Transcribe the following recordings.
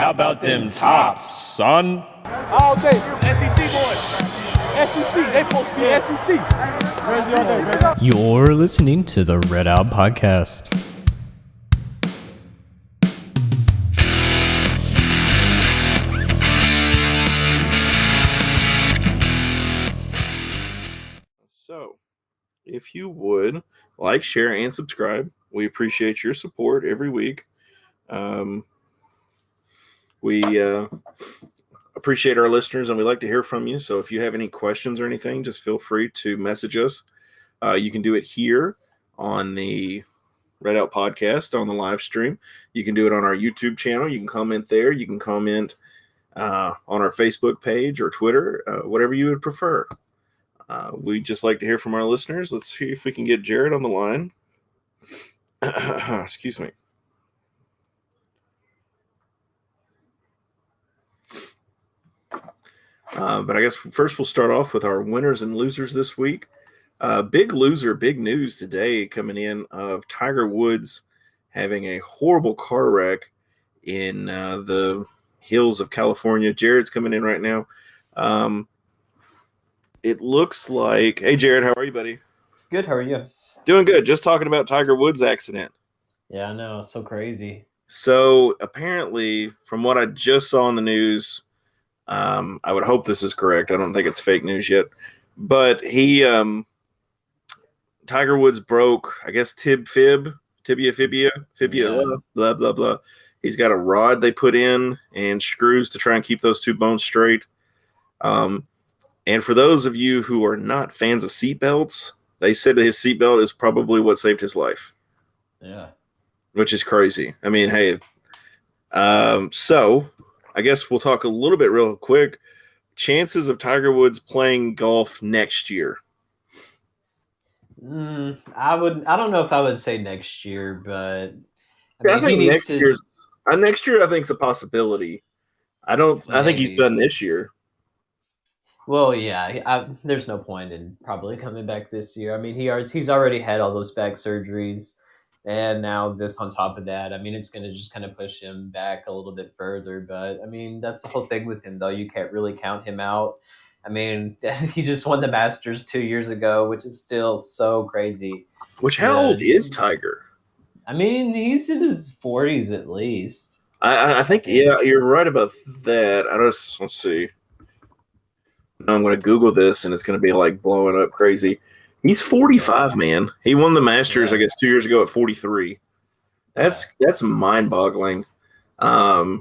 How about them tops, son? All day, SEC boys. SEC, they supposed to be SEC. Crazy all day, baby. You're listening to the Red Out Podcast. So, if you would like, share, and subscribe, we appreciate your support every week. We appreciate our listeners, and we like to hear from you. So if you have any questions or anything, just feel free to message us. You can do it here on the Red Out Podcast on the live stream. You can do it on our YouTube channel. You can comment there. You can comment on our Facebook page or Twitter, whatever you would prefer. We just like to hear from our listeners. Let's see if we can get Jared on the line. Excuse me. But I guess first we'll start off with our winners and losers this week. Big loser, big news today coming in of Tiger Woods having a horrible car wreck in the hills of California. Jared's coming in right now. It looks like... Hey, Jared, how are you, buddy? Good, how are you? Doing good. Just talking about Tiger Woods' accident. Yeah, I know. It's so crazy. So apparently, from what I just saw in the news... I would hope this is correct. I don't think it's fake news yet. But Tiger Woods broke, I guess, fibula, blah, blah, blah. He's got a rod they put in and screws to try and keep those two bones straight. And for those of you who are not fans of seatbelts, they said that his seatbelt is probably what saved his life. Yeah. Which is crazy. I mean, hey, so... I guess we'll talk a little bit real quick. Chances of Tiger Woods playing golf next year. I don't know if I would say next year, but I think next year I think it's a possibility. I think he's done this year. Well, yeah, there's no point in probably coming back this year. I mean, he's already had all those back surgeries. And now this on top of that, I mean, it's going to just kind of push him back a little bit further. But, I mean, that's the whole thing with him, though. You can't really count him out. I mean, he just won the Masters 2 years ago, which is still so crazy. How old is Tiger? I mean, he's in his 40s at least. I think, yeah, you're right about that. Let's see. Now I'm going to Google this, and it's going to be, like, blowing up crazy. He's 45, man. He won the Masters, I guess, 2 years ago at 43. That's mind-boggling. But,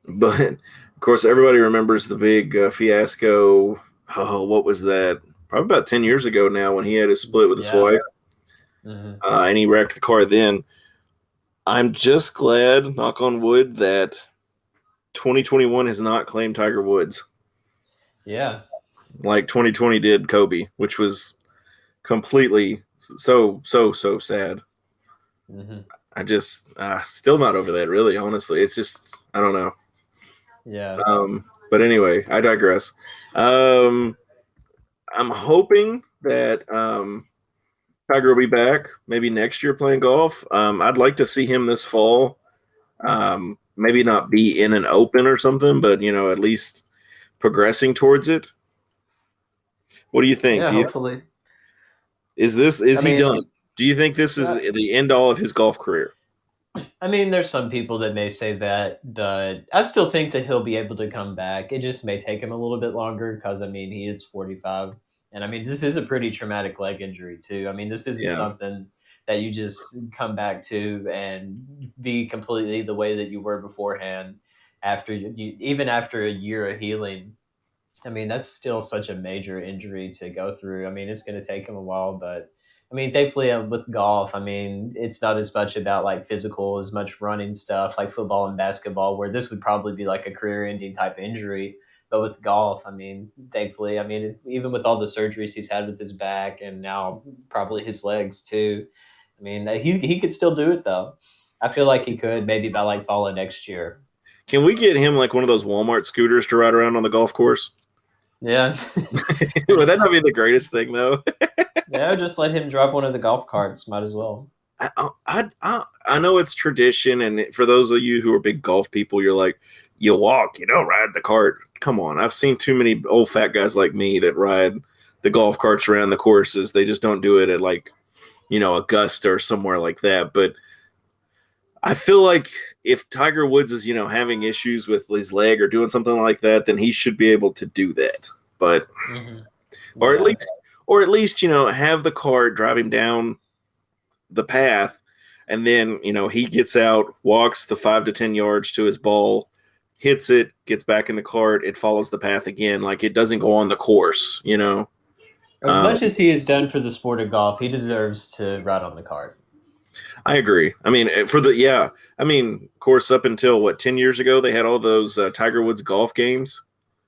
of course, everybody remembers the big fiasco. Oh, what was that? Probably about 10 years ago now when he had his split with his wife. Mm-hmm. And he wrecked the car then. I'm just glad, knock on wood, that 2021 has not claimed Tiger Woods. Yeah. Like 2020 did Kobe, which was completely so sad. Mm-hmm. I just still not over that, really, honestly. It's just, I don't know. Yeah. But anyway, I digress. I'm hoping that Tiger will be back maybe next year playing golf. I'd like to see him this fall. Maybe not be in an Open or something, but, at least progressing towards it. What do you think? Yeah, hopefully. Is he done? Do you think this is the end all of his golf career? I mean, there's some people that may say that, but I still think that he'll be able to come back. It just may take him a little bit longer because, I mean, he is 45. And, I mean, this is a pretty traumatic leg injury, too. I mean, this isn't something that you just come back to and be completely the way that you were beforehand even after a year of healing. I mean, that's still such a major injury to go through. I mean, it's going to take him a while, but I mean, thankfully with golf, I mean, it's not as much about like physical, as much running stuff like football and basketball, where this would probably be like a career-ending type injury. But with golf, I mean, thankfully, I mean, even with all the surgeries he's had with his back and now probably his legs too, I mean, he could still do it though. I feel like he could maybe by like fall of next year. Can we get him like one of those Walmart scooters to ride around on the golf course? Yeah. Would that not be the greatest thing, though? Yeah, just let him drop one of the golf carts. Might as well. I know it's tradition, and for those of you who are big golf people, you're like, you walk, you don't ride the cart. Come on, I've seen too many old fat guys like me that ride the golf carts around the courses. They just don't do it at like, Augusta or somewhere like that. But I feel like if Tiger Woods is, having issues with his leg or doing something like that, then he should be able to do that. But Mm-hmm. or at Yeah. least have the cart drive him down the path, and then he gets out, walks the 5 to 10 yards to his ball, hits it, gets back in the cart, it follows the path again, like it doesn't go on the course. As much as he has done for the sport of golf, he deserves to ride on the cart. I agree. I mean, of course, up until 10 years ago, they had all those Tiger Woods golf games,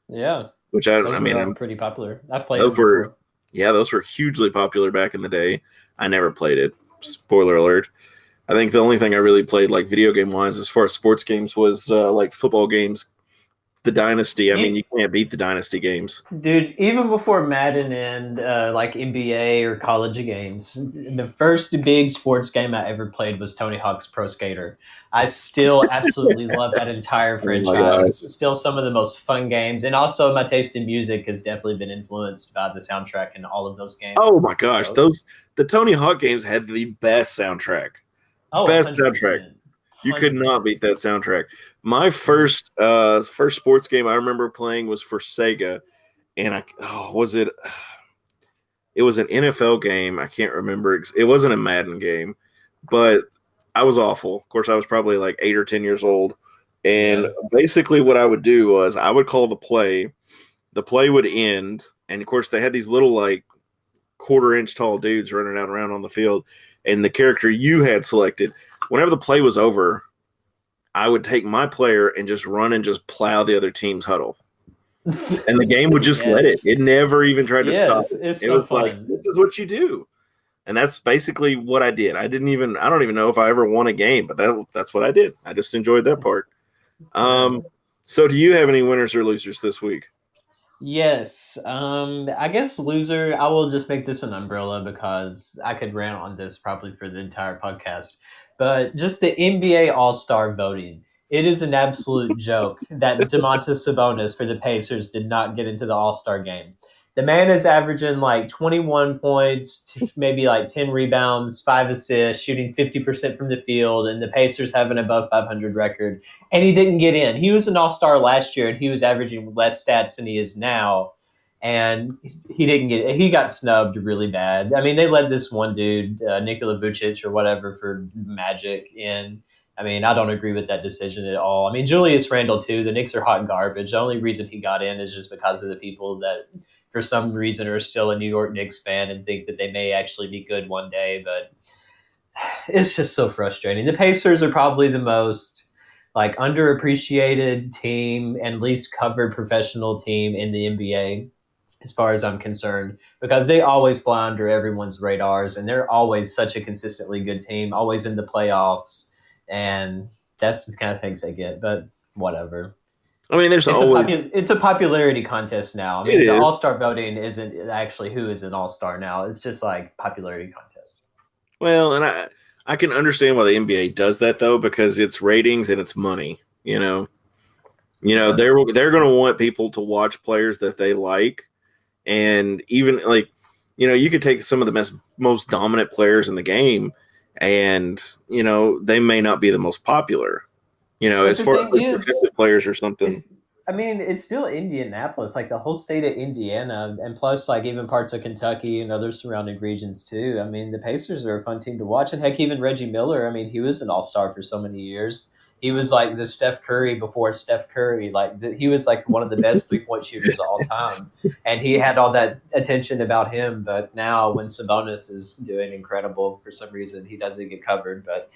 Yeah, which those were pretty popular. I've played those them before. those were hugely popular back in the day. I never played it. Spoiler alert. I think the only thing I really played, like video game wise, as far as sports games, was like football games. The Dynasty. I mean, you can't beat the Dynasty games. Dude, even before Madden and like NBA or college games, the first big sports game I ever played was Tony Hawk's Pro Skater. I still absolutely love that entire Oh my gosh. franchise. Still some of the most fun games. And also my taste in music has definitely been influenced by the soundtrack in all of those games. Oh my gosh, So, the Tony Hawk games had the best soundtrack. oh, Best 100%. soundtrack. You could not 100%. beat that soundtrack. My first sports game I remember playing was for Sega, and it was an NFL game. I can't remember. It wasn't a Madden game, but I was awful. Of course, I was probably like 8 or 10 years old. And Yeah. basically what I would do was I would call the play. The play would end, and of course they had these little like quarter-inch tall dudes running out around on the field, and the character you had selected, whenever the play was over, I would take my player and just run and just plow the other team's huddle. And the game would just let it. It never even tried to stop it. It's It so was like, fun. this is what you do. And that's basically what I did. I don't even know if I ever won a game, but that's what I did. I just enjoyed that part. So do you have any winners or losers this week? Yes. I guess loser, I will just make this an umbrella because I could rant on this probably for the entire podcast. But just the NBA All-Star voting. It is an absolute joke that Domantas Sabonis for the Pacers did not get into the All-Star game. The man is averaging like 21 points, maybe like 10 rebounds, 5 assists, shooting 50% from the field, and the Pacers have an above 500 record, and he didn't get in. He was an all-star last year, and he was averaging less stats than he is now, and he didn't get it. He got snubbed really bad. I mean, they let this one dude, Nikola Vucic or whatever, for Magic in. I mean, I don't agree with that decision at all. I mean, Julius Randle too. The Knicks are hot garbage. The only reason he got in is just because of the people that, for some reason, are still a New York Knicks fan and think that they may actually be good one day. But it's just so frustrating. The Pacers are probably the most like underappreciated team and least covered professional team in the NBA as far as I'm concerned, because they always fly under everyone's radars and they're always such a consistently good team, always in the playoffs, and that's the kind of things they get. But whatever. I mean, there's It's always it's a popularity contest now. I it mean, the is. All Star voting isn't actually who is an All Star now. It's just like popularity contest. Well, and I can understand why the NBA does that though, because it's ratings and it's money. Yeah. They're going to want people to watch players that they like, and even like, you could take some of the most dominant players in the game, and they may not be the most popular. But As the far as thing like is, defensive players or something. I mean, it's still Indianapolis, like the whole state of Indiana, and plus, like even parts of Kentucky and other surrounding regions too. I mean, the Pacers are a fun team to watch, and heck, even Reggie Miller. I mean, he was an All Star for so many years. He was like the Steph Curry before Steph Curry. He was like one of the best 3-point shooters of all time, and he had all that attention about him. But now, when Sabonis is doing incredible, for some reason he doesn't get covered. But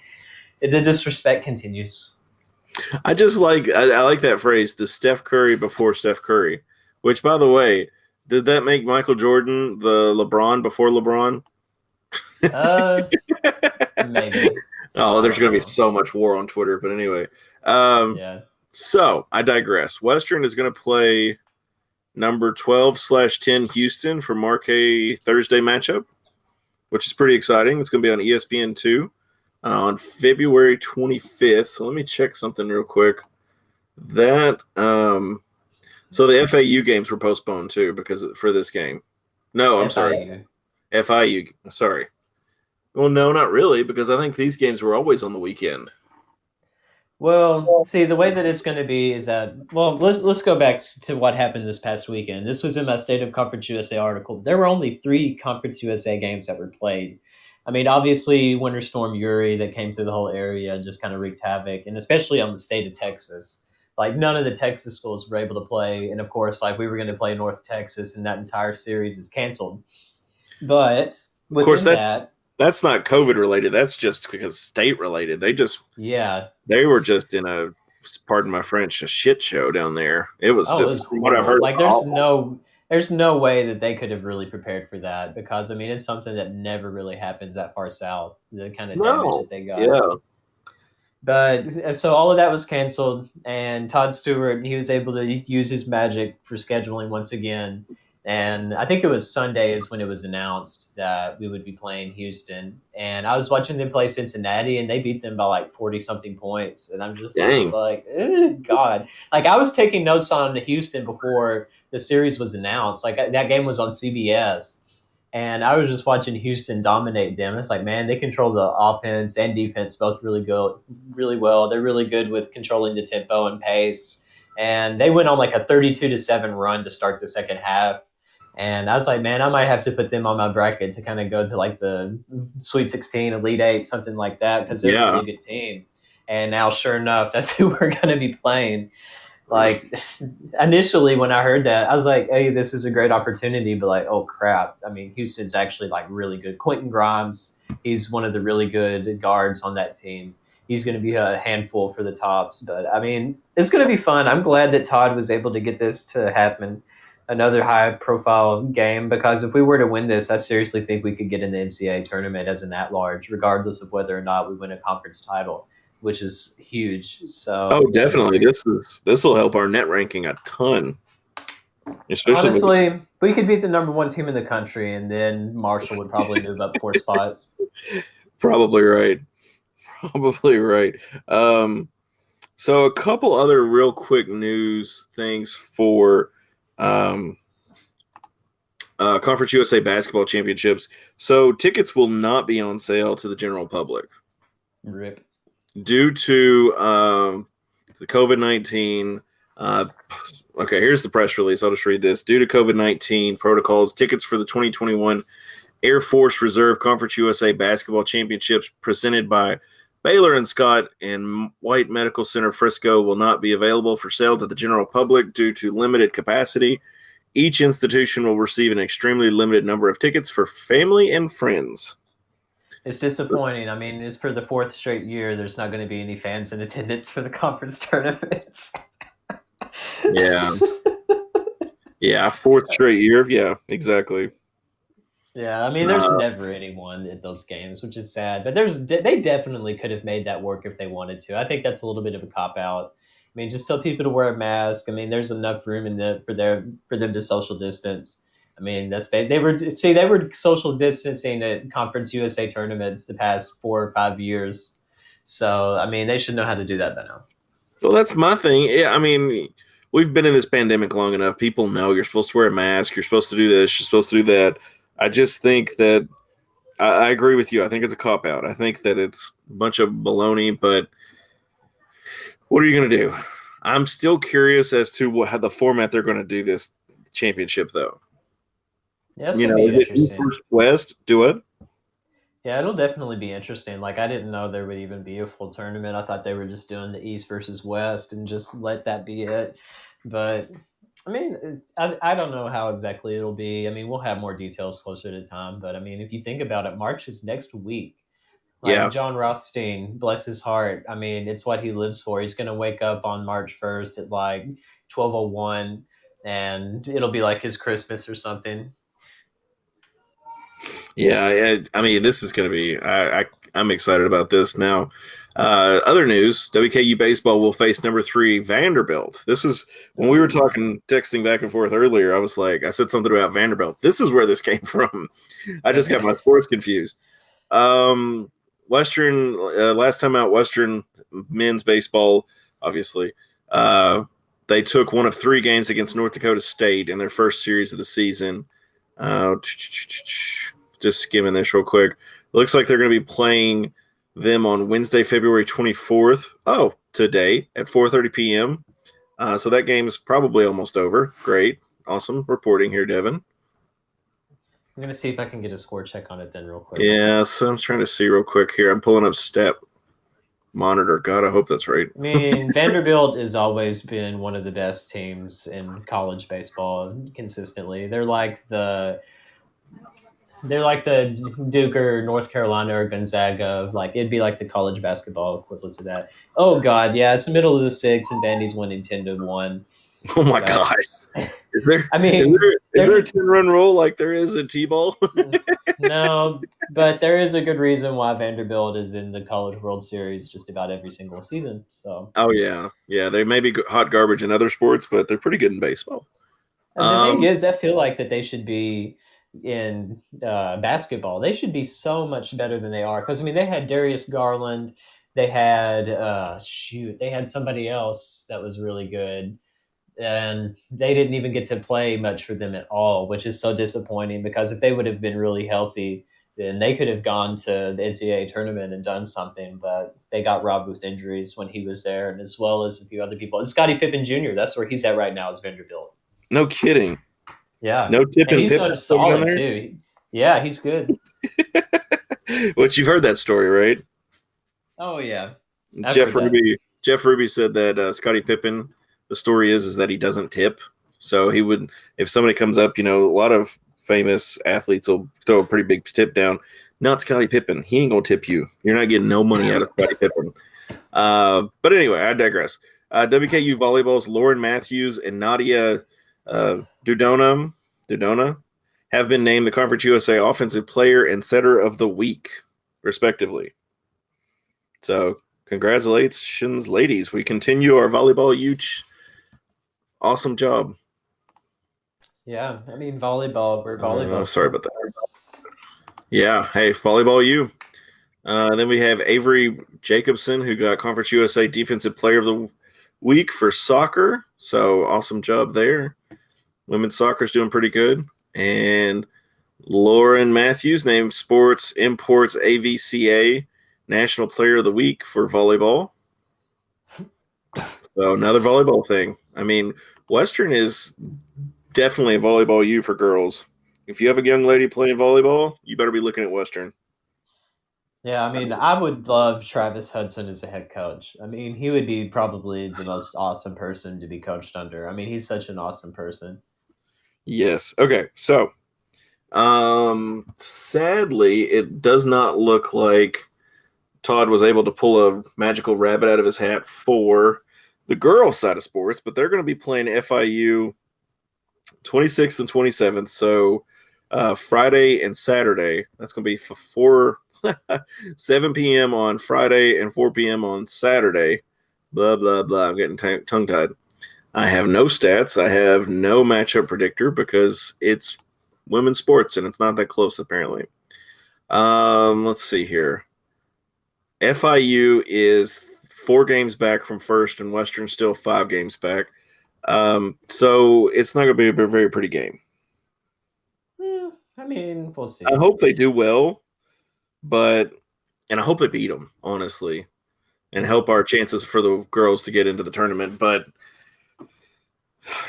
the disrespect continues. I like that phrase, the Steph Curry before Steph Curry, which, by the way, did that make Michael Jordan the LeBron before LeBron? Uh, Maybe. Oh, I there's don't going to be know. so much war on Twitter. But anyway, um, Yeah. so I digress. Western is going to play number 12/10 Houston for Marquee Thursday matchup, which is pretty exciting. It's going to be on ESPN2. on February 25th. So let me check something real quick. That so the FAU games were postponed too because for this game. No, I'm sorry. FIU. FIU. Sorry. Well, no, not really, because I think these games were always on the weekend. Well, see, the way that it's going to be is that let's go back to what happened this past weekend. This was in my State of Conference USA article. There were only 3 Conference USA games that were played. I mean, obviously, Winter Storm Uri that came through the whole area and just kind of wreaked havoc, and especially on the state of Texas. Like none of the Texas schools were able to play, and of course, like we were going to play North Texas, and that entire series is canceled. But Of course, within that, that's not COVID related. That's just because state related. yeah, They were just in a, pardon my French, a shit show down there. It was oh, it was just from what I've horrible. heard. Like It's awful. there's no way that they could have really prepared for that because I mean it's something that never really happens that far south. The kind of damage No, that they got. yeah, But so all of that was canceled, and Todd Stewart he was able to use his magic for scheduling once again. And I think it was Sunday is when it was announced that we would be playing Houston. And I was watching them play Cincinnati, and they beat them by like 40 something points. And I'm just dang, like, God. Like I was taking notes on Houston before the series was announced. Like that game was on CBS, and I was just watching Houston dominate them. It's like, man, they control the offense and defense both really good, really well. They're really good with controlling the tempo and pace. And they went on like a 32-7 run to start the second half. And I was like, man, I might have to put them on my bracket to kind of go to like the Sweet 16, Elite Eight, something like that, because they're a yeah, really good team. And now, sure enough, that's who we're going to be playing. Like initially when I heard that, I was like, "Hey, this is a great opportunity." But like, oh crap! I mean, Houston's actually like really good. Quentin Grimes, he's one of the really good guards on that team. He's going to be a handful for the tops. But I mean, it's going to be fun. I'm glad that Todd was able to get this to happen. Another high-profile game because if we were to win this, I seriously think we could get in the NCAA tournament as an at-large, regardless of whether or not we win a conference title, which is huge. oh, So that'd be definitely. great. This will help our net ranking a ton, especially with Honestly, we could beat the number one team in the country, and then Marshall would probably move up 4 spots. probably right, probably right. Um, so a couple other real quick news things for um, Conference USA basketball championships. So tickets will not be on sale to the general public Rip. due to the COVID-19. Okay, here's the press release. I'll just read this. Due to COVID-19 protocols, tickets for the 2021 Air Force Reserve Conference USA basketball championships presented by Baylor and Scott and White Medical Center Frisco will not be available for sale to the general public due to limited capacity. Each institution will receive an extremely limited number of tickets for family and friends. It's disappointing. I mean, it's for the fourth straight year. There's not going to be any fans in attendance for the conference tournaments. Yeah. Yeah, fourth straight year. Yeah, exactly. Yeah, I mean, there's never anyone at those games, which is sad. But they definitely could have made that work if they wanted to. I think that's a little bit of a cop out. I mean, just tell people to wear a mask. I mean, there's enough room in the for them to social distance. I mean, they were social distancing at Conference USA tournaments the past 4 or 5 years. So I mean, they should know how to do that by now. Well, that's my thing. Yeah, I mean, we've been in this pandemic long enough. People know you're supposed to wear a mask. You're supposed to do this. You're supposed to do that. I just think that I agree with you. I think it's a cop out. I think that it's a bunch of baloney. But what are you going to do? I'm still curious as to how the format they're going to do this championship, though. Yeah, it's You gonna know, be is it East interesting. versus West? Do it. Yeah, it'll definitely be interesting. Like I didn't know there would even be a full tournament. I thought they were just doing the East versus West and just let that be it. But I mean, I don't know how exactly it'll be. I mean, we'll have more details closer to time. But I mean, if you think about it, March is next week. Like Yeah. John Rothstein, bless his heart. I mean, it's what he lives for. He's gonna wake up on March 1st at like 12:01, and it'll be like his Christmas or something. Yeah, I mean, this is going to be. I'm excited about this now. Other news: WKU baseball will face number 3 Vanderbilt. This is when we were talking, texting back and forth earlier. I said something about Vanderbilt. This is where this came from. I just got my sports confused. Um, Western, last time out, Western men's baseball, obviously, they took one of 3 games against North Dakota State in their first series of the season. Just skimming this real quick. Looks like they're going to be playing them on Wednesday, February 24th. Oh, today at 4:30 p.m. So that game is probably almost over. Great. Awesome reporting here, Devin. I'm going to see if I can get a score check on it then real quick. Yeah, so I'm trying to see real quick here. I'm pulling up Step Monitor. God, I hope that's right. I mean, Vanderbilt has always been one of the best teams in college baseball consistently. They're like the Duke or North Carolina or Gonzaga. Like it'd be like the college basketball equivalent to that. Oh God, yeah, it's the middle of the 6th and Vandy's winning 10-1. Oh my God. Is there, I mean, is there a 10-run rule like there is in T-ball? No, but there is a good reason why Vanderbilt is in the College World Series just about every single season. So, oh yeah, they may be hot garbage in other sports, but they're pretty good in baseball. and the thing is, I feel like that they should be in basketball. They should be so much better than they are because I mean, they had Darius Garland, they had they had somebody else that was really good. And they didn't even get to play much for them at all, which is so disappointing because if they would have been really healthy, then they could have gone to the NCAA tournament and done something. But they got robbed with injuries when he was there, and as well as a few other people. And Scottie Pippen Jr., that's where he's at right now, is Vanderbilt. No kidding. Yeah. No tip and and he's Pippen done solid, too. Yeah, he's good. Which you've heard that story, right? Oh, yeah. Jeff Ruby said that Scottie Pippen, the story is that he doesn't tip. So he would, if somebody comes up, a lot of famous athletes will throw a pretty big tip down. Not Scottie Pippen. He ain't going to tip you. You're not getting no money out of Scottie Pippen. But anyway, I digress. WKU volleyball's Lauren Matthews and Nadia Dudona have been named the Conference USA Offensive Player and Setter of the Week, respectively. So congratulations, ladies. We continue our volleyball huge. Awesome job. Yeah, I mean, volleyball. We're volleyball. Sorry about that. Yeah, hey, volleyball you. Then we have Avery Jacobson, who got Conference USA Defensive Player of the Week for soccer. So awesome job there. Women's soccer is doing pretty good. And Lauren Matthews named Sports Imports AVCA National Player of the Week for volleyball. So another volleyball thing. I mean, Western is definitely a volleyball U for girls. If you have a young lady playing volleyball, you better be looking at Western. Yeah, I mean, I would love Travis Hudson as a head coach. I mean, he would be probably the most awesome person to be coached under. I mean, he's such an awesome person. Yes. Okay. So, sadly, it does not look like Todd was able to pull a magical rabbit out of his hat for the girls' side of sports, but they're going to be playing FIU 26th and 27th. So, Friday and Saturday. That's going to be 7 p.m. on Friday and 4 p.m. on Saturday. Blah, blah, blah. I'm getting tongue-tied. I have no stats. I have no matchup predictor because it's women's sports and it's not that close, apparently. Let's see here. FIU is 4 games back from first and Western still 5 games back. So it's not going to be a very pretty game. I mean, we'll see. I hope they do well, and I hope they beat them, honestly, and help our chances for the girls to get into the tournament. But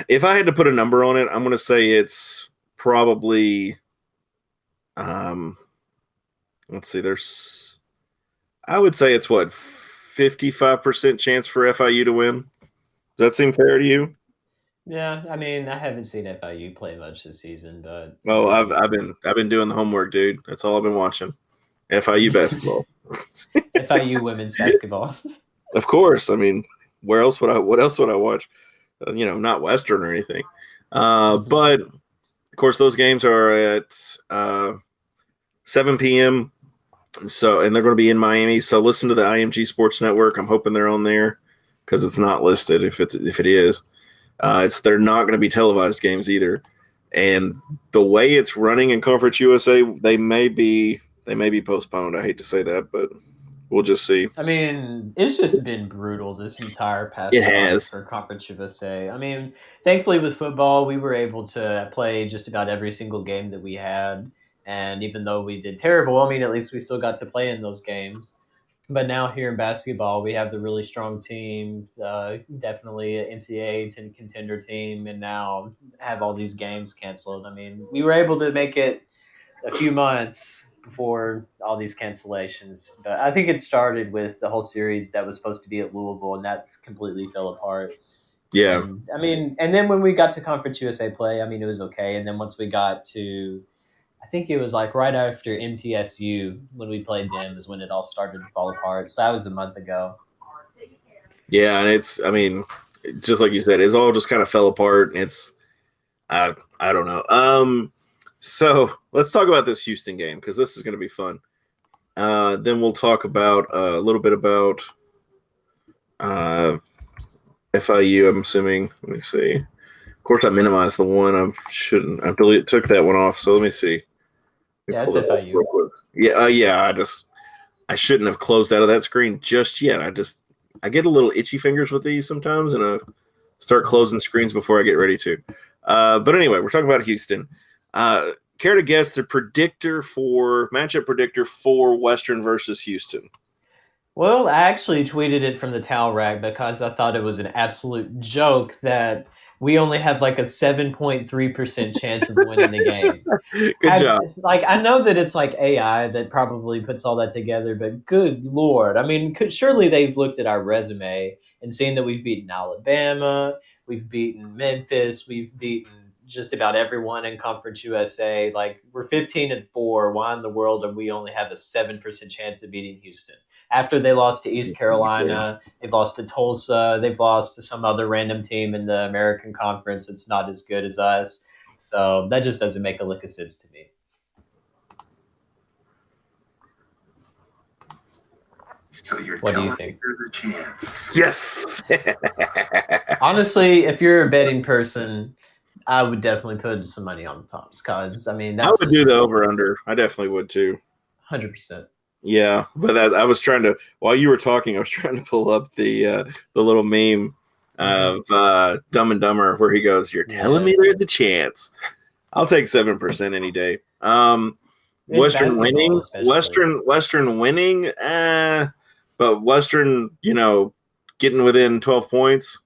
if I had to put a number on it, I'm going to say it's probably, let's see, I would say it's 55% chance for FIU to win. Does that seem fair to you? Yeah, I mean, I haven't seen FIU play much this season, but I've been doing the homework, dude. That's all I've been watching. FIU basketball. FIU women's basketball. Of course. I mean, what else would I watch? Not Western or anything. But of course, those games are at 7 p.m. So, and they're going to be in Miami. So listen to the IMG Sports Network. I'm hoping they're on there because it's not listed. If it is, they're not going to be televised games either. And the way it's running in Conference USA, they may be postponed. I hate to say that, but We'll just see. I mean, it's just been brutal this entire It past month has. for Conference USA. I mean, thankfully with football, we were able to play just about every single game that we had. And even though we did terrible, I mean, at least we still got to play in those games. But now here in basketball, we have the really strong team, definitely an NCAA contender team, and now have all these games canceled. I mean, we were able to make it a few months before all these cancellations. But I think it started with the whole series that was supposed to be at Louisville, and that completely fell apart. Yeah. And I mean, and then when we got to Conference USA play, I mean, it was okay. And then once we got to, I think it was like right after MTSU when we played them is when it all started to fall apart. So that was a month ago. Yeah, and it's, I mean, just like you said, it's all just kind of fell apart. And I don't know. So let's talk about this Houston game because this is going to be fun. Then we'll talk about a little bit about FIU. I'm assuming. Let me see. Of course, I minimized the one. I shouldn't. I took that one off. So let me see. Yeah, it's FIU. Yeah, yeah. I shouldn't have closed out of that screen just yet. I get a little itchy fingers with these sometimes, and I start closing screens before I get ready to. But anyway, we're talking about Houston. Care to guess the matchup predictor for Western versus Houston? Well, I actually tweeted it from the towel rack because I thought it was an absolute joke that we only have like a 7.3% chance of winning the game. Good job. Like I know that it's like AI that probably puts all that together, but good lord, I mean, surely they've looked at our resume and seen that we've beaten Alabama, we've beaten Memphis, we've beaten just about everyone in Conference USA. Like we're 15-4. Why in the world do we only have a 7% chance of beating Houston? After they lost to East Carolina, they've lost to Tulsa, they've lost to some other random team in the American Conference that's not as good as us. So that just doesn't make a lick of sense to me. So you're What do you telling me think? there's a chance? Yes. Honestly, if you're a betting person, I would definitely put some money on the Toms because I mean I that's would just do the ridiculous. over under. I definitely would too. 100%. Yeah, but I was trying to while you were talking, I was trying to pull up the little meme of Dumb and Dumber where he goes, "You're telling me Yes. there's a chance." I'll take 7% any day. In Western basketball, winning, especially. Western winning, but Western, getting within 12 points.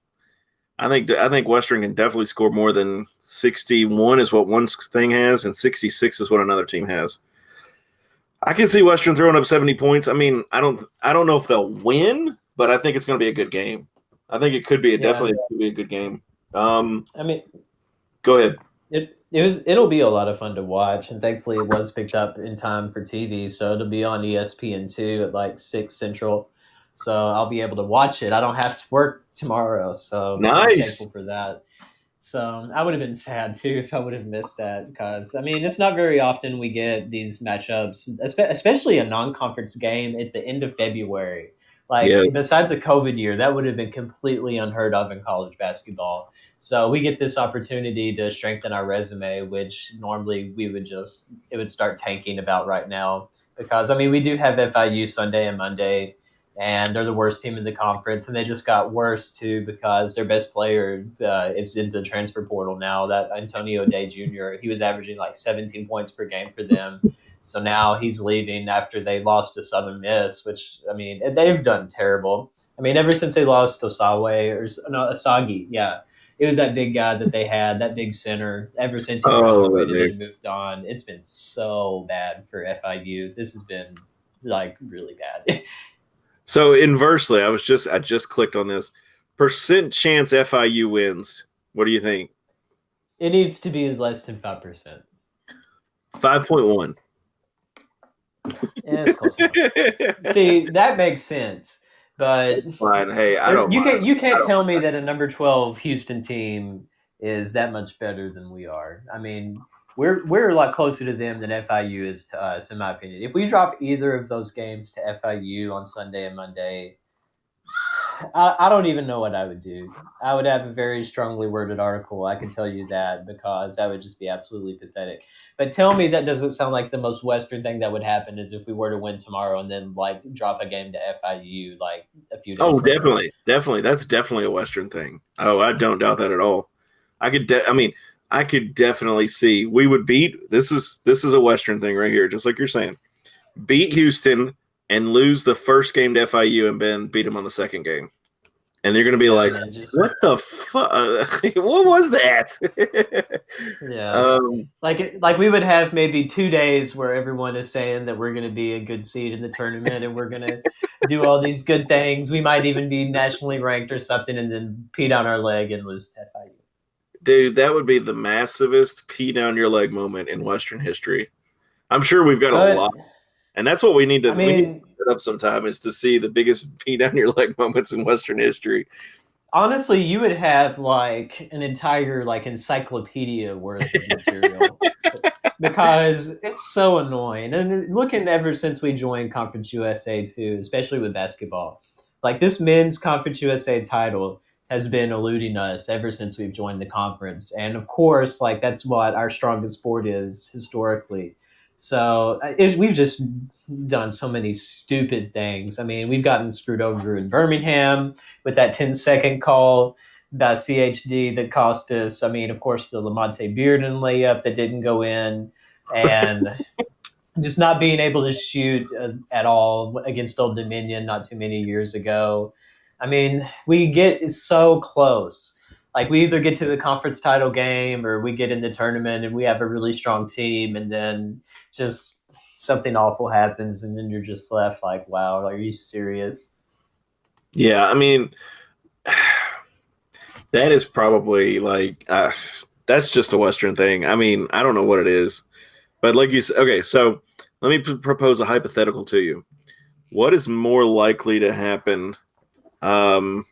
I think Western can definitely score more than 61 is what one thing has, and 66 is what another team has. I can see Western throwing up 70 points. I mean, I don't know if they'll win, but I think it's going to be a good game. I think it could be definitely could be a good game. I mean, Go ahead. it'll be a lot of fun to watch, and thankfully it was picked up in time for TV, so it'll be on ESPN2 at like 6 Central. So I'll be able to watch it. I don't have to work tomorrow, so I'm Nice. thankful for that. So I would have been sad too if I would have missed that because I mean it's not very often we get these matchups, especially a non-conference game at the end of February. Like Yeah. besides a COVID year, that would have been completely unheard of in college basketball. So we get this opportunity to strengthen our resume, which normally it would start tanking about right now because I mean we do have FIU Sunday and Monday and they're the worst team in the conference, and they just got worse too because their best player is into the transfer portal now. That Antonio Day Jr. He was averaging like 17 points per game for them, so now he's leaving after they lost to Southern Miss, which I mean they've done terrible. I mean ever since they lost to Asagi, yeah. It was that big guy that they had, that big center. Ever since he Oh, that graduated dude. and moved on, it's been so bad for FIU. This has been like really bad. So inversely, I just clicked on this. Percent chance FIU wins. What do you think? It needs to be less than 5%. 5.1. Yeah, it's close enough. See, that makes sense, but Fine. Hey, I don't mind. you can't tell me that a number 12 Houston team is that much better than we are. I mean, we're a lot closer to them than FIU is to us, in my opinion. If we drop either of those games to FIU on Sunday and Monday, I don't even know what I would do. I would have a very strongly worded article. I can tell you that because that would just be absolutely pathetic. But tell me that doesn't sound like the most Western thing that would happen is if we were to win tomorrow and then like drop a game to FIU like a few Oh, days later. definitely, definitely. That's definitely a Western thing. Oh, I don't doubt that at all. I mean, I could definitely see we would beat. This is a Western thing right here, just like you're saying. Beat Houston and lose the first game to FIU and then beat them on the second game. And they're going to be Yeah, like, and then just what the fuck? What was that? yeah. um, Like we would have maybe 2 days where everyone is saying that we're going to be a good seed in the tournament and we're going to do all these good things. We might even be nationally ranked or something, and then pee down our leg and lose to FIU. dude, that would be the massivest pee down your leg moment in Western history. I'm sure we've got a But lot, and that's what we need to I mean, set up sometime is to see the biggest pee down your leg moments in Western history. honestly, you would have like an entire like encyclopedia worth of material because it's so annoying. And looking ever since we joined Conference USA too, especially with basketball, like this men's Conference USA title has been eluding us ever since we've joined the conference. And of course, like that's what our strongest sport is historically. So we've just done so many stupid things. I mean, we've gotten screwed over in Birmingham with that 10-second call by CHD that cost us. I mean, of course, the Lamonte Bearden layup that didn't go in, and just not being able to shoot at all against Old Dominion not too many years ago. I mean, we get so close. Like we either get to the conference title game or we get in the tournament and we have a really strong team, and then just something awful happens, and then you're just left like, wow, are you serious? Yeah, I mean, that is probably like that's just a Western thing. I mean, I don't know what it is, but like you said, okay. So let me propose a hypothetical to you. What is more likely to happen? Um,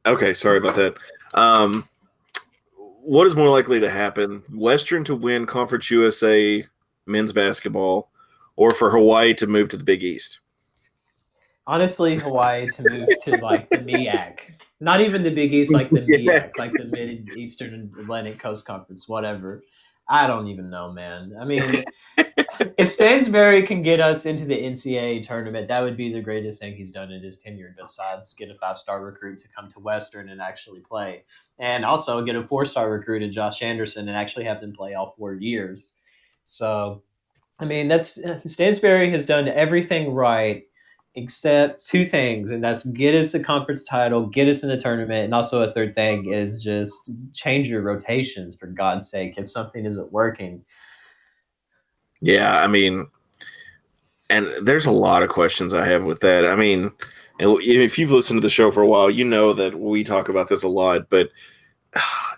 okay, sorry about that. What is more likely to happen? Western to win Conference USA men's basketball, or for Hawaii to move to the Big East? Honestly, Hawaii to move to like the MEAC, not even the Big East, like the Yeah. MEAC, like the Mid Eastern Atlantic Coast Conference, whatever. I don't even know, man. I mean, if Stansbury can get us into the NCAA tournament, that would be the greatest thing he's done in his tenure. Besides, get a 5-star recruit to come to Western and actually play, and also get a 4-star recruit in Josh Anderson and actually have them play all 4 years. So I mean, that's Stansbury has done everything right except two things, and that's get us a conference title, get us in the tournament, and also a third thing is just change your rotations for God's sake. If something isn't working, Yeah, I mean, and there's a lot of questions I have with that. I mean, and if you've listened to the show for a while, you know that we talk about this a lot. But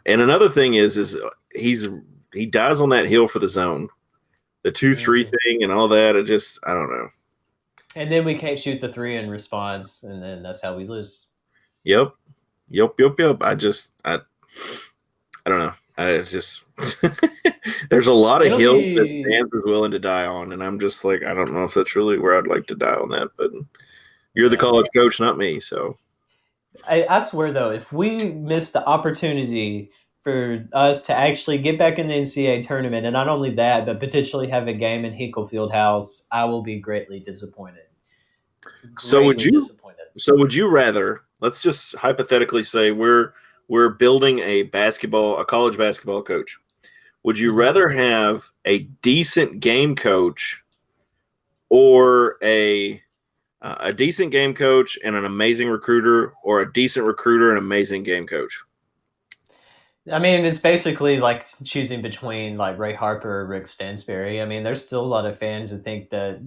and another thing is he dies on that hill for the zone, the 2-3 Mhm. thing, and all that. I don't know. And then we can't shoot the three in response, and then that's how we lose. Yep, yep. I don't know. It's just there's a lot of It'll hills that be. Stans is willing to die on, and I'm just like, I don't know if that's really where I'd like to die on that. But you're the Yeah. college coach, not me, so I swear though, if we miss the opportunity for us to actually get back in the NCAA tournament, and not only that, but potentially have a game in Hinkle Fieldhouse, I will be greatly disappointed. so would Greatly you disappointed. so would you rather, let's just hypothetically say we're building a college basketball coach. Would you Mhm. rather have a decent game coach or a decent game coach and an amazing recruiter, or a decent recruiter and amazing game coach? I mean, it's basically like choosing between like Ray Harper or Rick Stansbury. I mean, there's still a lot of fans that think that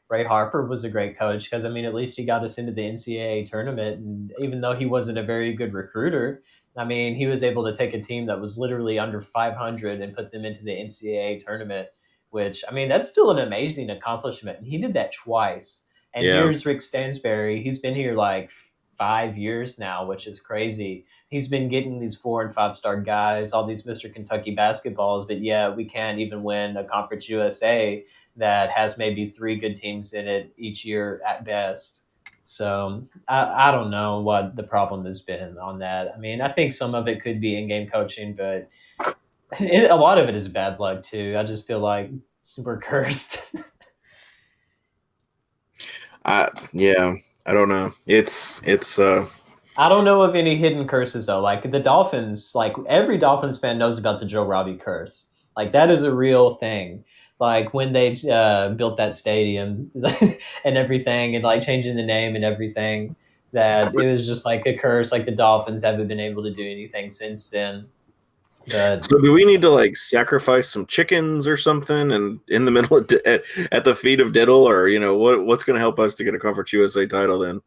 Ray Harper was a great coach because I mean, at least he got us into the NCAA tournament, and even though he wasn't a very good recruiter, I mean, he was able to take a team that was literally under 500 and put them into the NCAA tournament. Which I mean, that's still an amazing accomplishment. And he did that twice. And Yeah, here's Rick Stansbury. He's been here like 5 years now, which is crazy. He's been getting these 4 and 5 star guys, all these Mr. Kentucky basketballs, but yeah, we can't even win a Conference USA. that has maybe 3 good teams in it each year at best. So I don't know what the problem has been on that. I mean, I think some of it could be in-game coaching, but a lot of it is bad luck too. I just feel like we're cursed. Yeah, I don't know. It's I don't know of any hidden curses though. Like the Dolphins, like every Dolphins fan knows about the Joe Robbie curse. Like that is a real thing. Like when they built that stadium and everything, and like changing the name and everything, that it was just like a curse. Like the Dolphins haven't been able to do anything since then. But so do we need to like sacrifice some chickens or something and in the middle of at the feet of Diddle, or what's going to help us to get a Conference USA title then?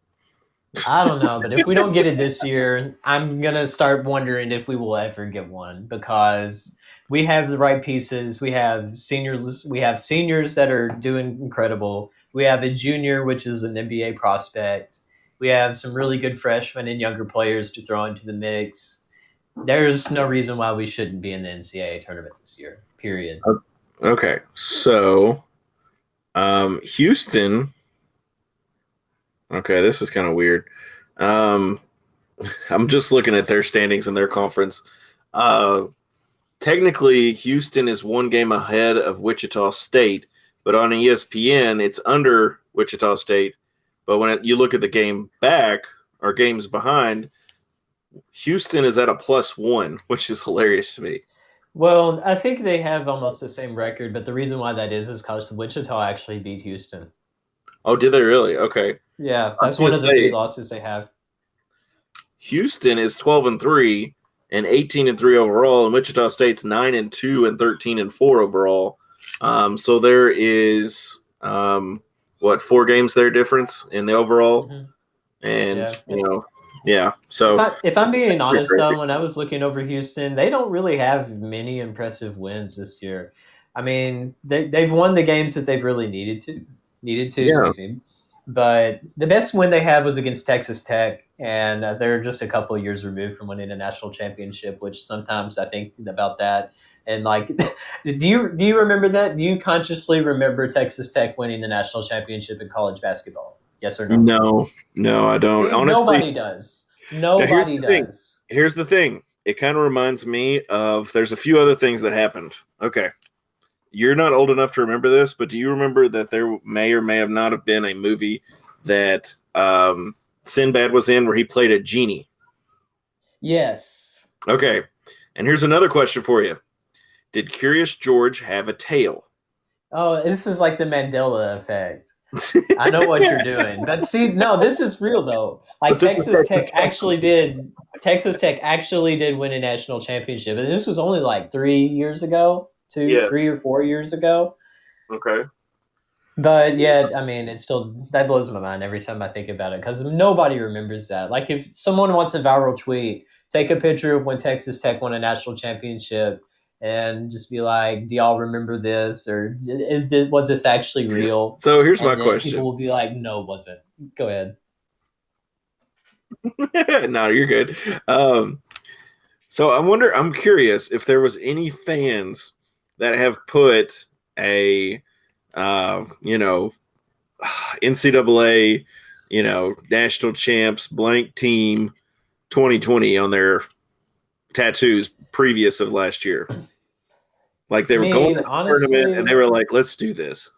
I don't know, but if we don't get it this year, I'm gonna start wondering if we will ever get one because we have the right pieces. We have seniors. We have seniors that are doing incredible. We have a junior, which is an NBA prospect. We have some really good freshmen and younger players to throw into the mix. There's no reason why we shouldn't be in the NCAA tournament this year. Period. Okay, so Houston. Okay, this is kind of weird. I'm just looking at their standings in their conference. Technically, Houston is 1 game ahead of Wichita State, but on ESPN, it's under Wichita State. But when you look at the game back or games behind, Houston is at a +1, which is hilarious to me. Well, I think they have almost the same record, but the reason why that is because Wichita actually beat Houston. Oh, did they really? Okay. Yeah, I that's was one gonna of the 3 say, losses they have. Houston is 12-3 and 18-3 overall, and Wichita State's 9-2 and 13-4 overall. So there is 4 games there difference in the overall, and Yeah. So If I'm being honest crazy. though, when I was looking over Houston, they don't really have many impressive wins this year. I mean, they've won the games that they've really needed to. Yeah. Excuse me. But the best win they have was against Texas Tech, and they're just a couple of years removed from winning a national championship. Which sometimes I think about that, and like, do you remember that? Do you consciously remember Texas Tech winning the national championship in college basketball? Yes or no? No, I don't. See, Honestly, nobody does. now here's Nobody the thing. does. Here's the thing. It kind of reminds me of there's a few other things that happened. Okay. You're not old enough to remember this, but do you remember that there may or may have not have been a movie that Sinbad was in where he played a genie? Yes. Okay. And here's another question for you. Did Curious George have a tail? Oh, this is like the Mandela effect. I know what you're doing, but see, no, this is real though. Like But this is Texas Texas Tech actually did win a national championship, and this was only like 3 years ago, Yeah. 3 or 4 years ago. Okay. But yet, I mean, it still that blows my mind every time I think about it because nobody remembers that. Like, if someone wants a viral tweet, take a picture of when Texas Tech won a national championship and just be like, "Do y'all remember this? Or was this actually real?" So here's my And then question. people will be like, "No, it wasn't." Go ahead. No, you're good. So I'm curious if there was any fans that have put a NCAA, national champs blank team 2020 on their tattoos previous of last year. Like they were going to the tournament and they were like, let's do this.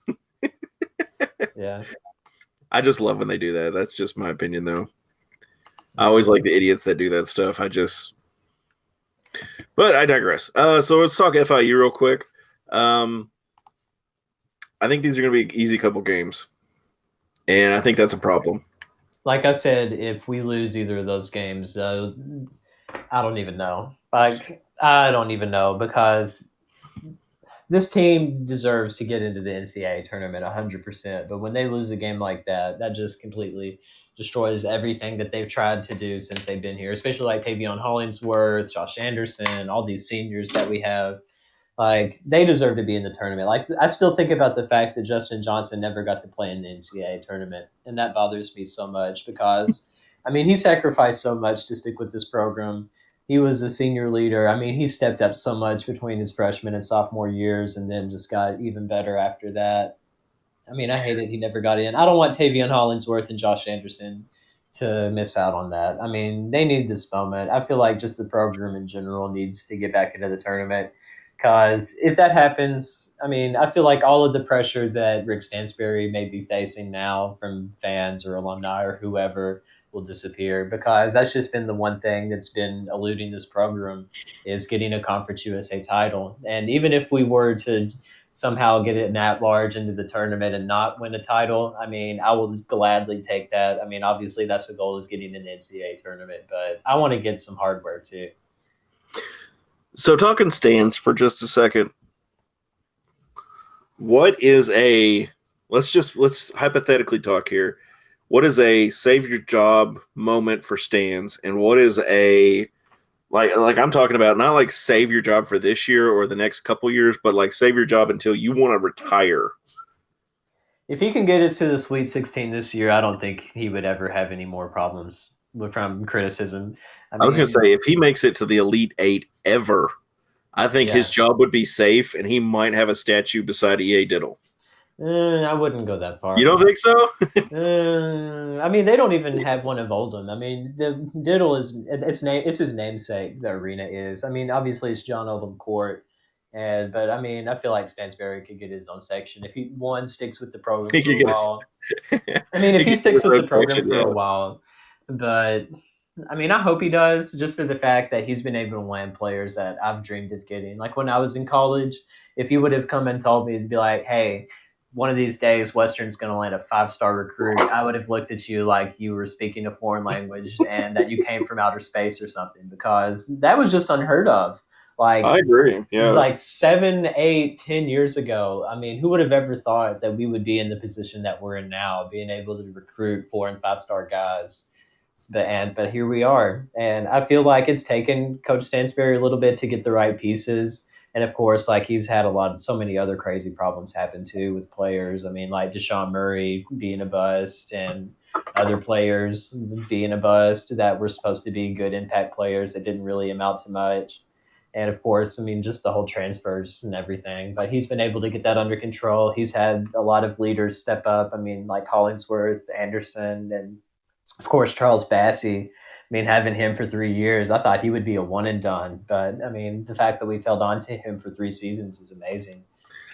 Yeah. I just love when they do that. That's just my opinion though. I always like the idiots that do that stuff. But I digress. So let's talk FIU real quick. I think these are going to be easy couple games, and I think that's a problem. Like I said, if we lose either of those games, I don't even know. Like, I don't even know because this team deserves to get into the NCAA tournament 100%. But when they lose a game like that, that just completely destroys everything that they've tried to do since they've been here, especially like Tavion Hollingsworth, Josh Anderson, all these seniors that we have. Like, they deserve to be in the tournament. Like, I still think about the fact that Justin Johnson never got to play in the NCAA tournament, and that bothers me so much because, I mean, he sacrificed so much to stick with this program. He was a senior leader. I mean, he stepped up so much between his freshman and sophomore years, and then just got even better after that. I mean, I hated he never got in. I don't want Tavion Hollingsworth and Josh Anderson to miss out on that. I mean, they need this moment. I feel like just the program in general needs to get back into the tournament because if that happens, I mean, I feel like all of the pressure that Rick Stansbury may be facing now from fans or alumni or whoever will disappear because that's just been the one thing that's been eluding this program is getting a Conference USA title. And even if we were to somehow get it at large into the tournament and not win a title, I mean, I will gladly take that. I mean, obviously that's the goal is getting an NCAA tournament, but I want to get some hardware too. So talking stands for just a second. What is let's hypothetically talk here. What is a save your job moment for stands, and what is a like I'm talking about not like save your job for this year or the next couple years, but like save your job until you want to retire. If he can get us to the Sweet 16 this year, I don't think he would ever have any more problems from criticism. I was going to say, if he makes it to the Elite Eight ever, I think his job would be safe, and he might have a statue beside E.A. Diddle. I wouldn't go that far. You don't think so? I mean, they don't even have one of Oldham. I mean, the Diddle it's his namesake. The arena is. I mean, obviously it's John Oldham Court, but I mean, I feel like Stansbury could get his own section if he sticks with the program for a while. I mean, if he sticks with the program for a while, but I mean, I hope he does, just for the fact that he's been able to land players that I've dreamed of getting. Like when I was in college, if you would have come and told me to be like, hey, one of these days Western's going to land a 5-star recruit, I would have looked at you like you were speaking a foreign language and that you came from outer space or something, because that was just unheard of. Like, I agree. Yeah. Like 7, 8, 10 years ago, I mean, who would have ever thought that we would be in the position that we're in now, being able to recruit 4- and 5-star guys? But here we are, and I feel like it's taken Coach Stansbury a little bit to get the right pieces. And of course, like he's had so many other crazy problems happen too with players. I mean, like Deshaun Murray being a bust and other players being a bust that were supposed to be good impact players that didn't really amount to much. And of course, I mean, just the whole transfers and everything. But he's been able to get that under control. He's had a lot of leaders step up. I mean, like Hollingsworth, Anderson, and of course, Charles Bassey. I mean, having him for 3 years, I thought he would be a one and done. But I mean, the fact that we've held on to him for 3 seasons is amazing.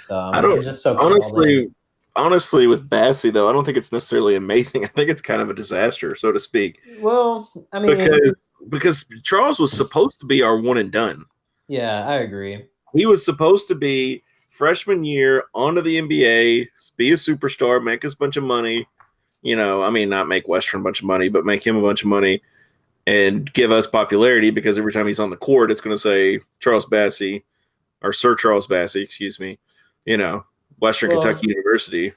So I don't just so honestly with Bassey though, I don't think it's necessarily amazing. I think it's kind of a disaster, so to speak. Well, I mean, because Charles was supposed to be our one and done. Yeah, I agree. He was supposed to be freshman year onto the NBA, be a superstar, make us a bunch of money. You know, I mean, not make Western a bunch of money, but make him a bunch of money and give us popularity, because every time he's on the court, it's going to say Charles Bassey or Sir Charles Bassey, excuse me, you know, Western Kentucky University.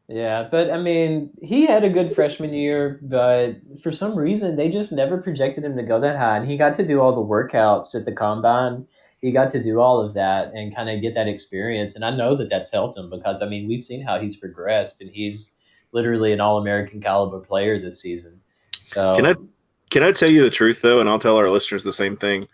Yeah, but I mean, he had a good freshman year, but for some reason, they just never projected him to go that high. And he got to do all the workouts at the combine. He got to do all of that and kind of get that experience. And I know that that's helped him because, I mean, we've seen how he's progressed, and he's literally an All-American caliber player this season. So can I tell you the truth, though, and I'll tell our listeners the same thing?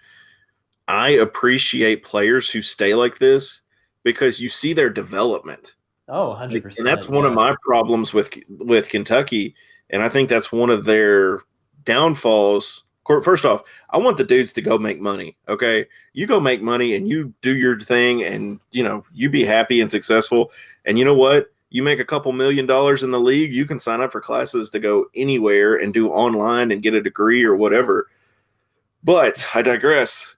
I appreciate players who stay like this because you see their development. Oh, 100%. And that's one of my problems with Kentucky, and I think that's one of their downfalls. First off, I want the dudes to go make money, okay? You go make money and you do your thing, and, you know, you be happy and successful. And you know what? You make a couple $1 million in the league, you can sign up for classes to go anywhere and do online and get a degree or whatever. But I digress.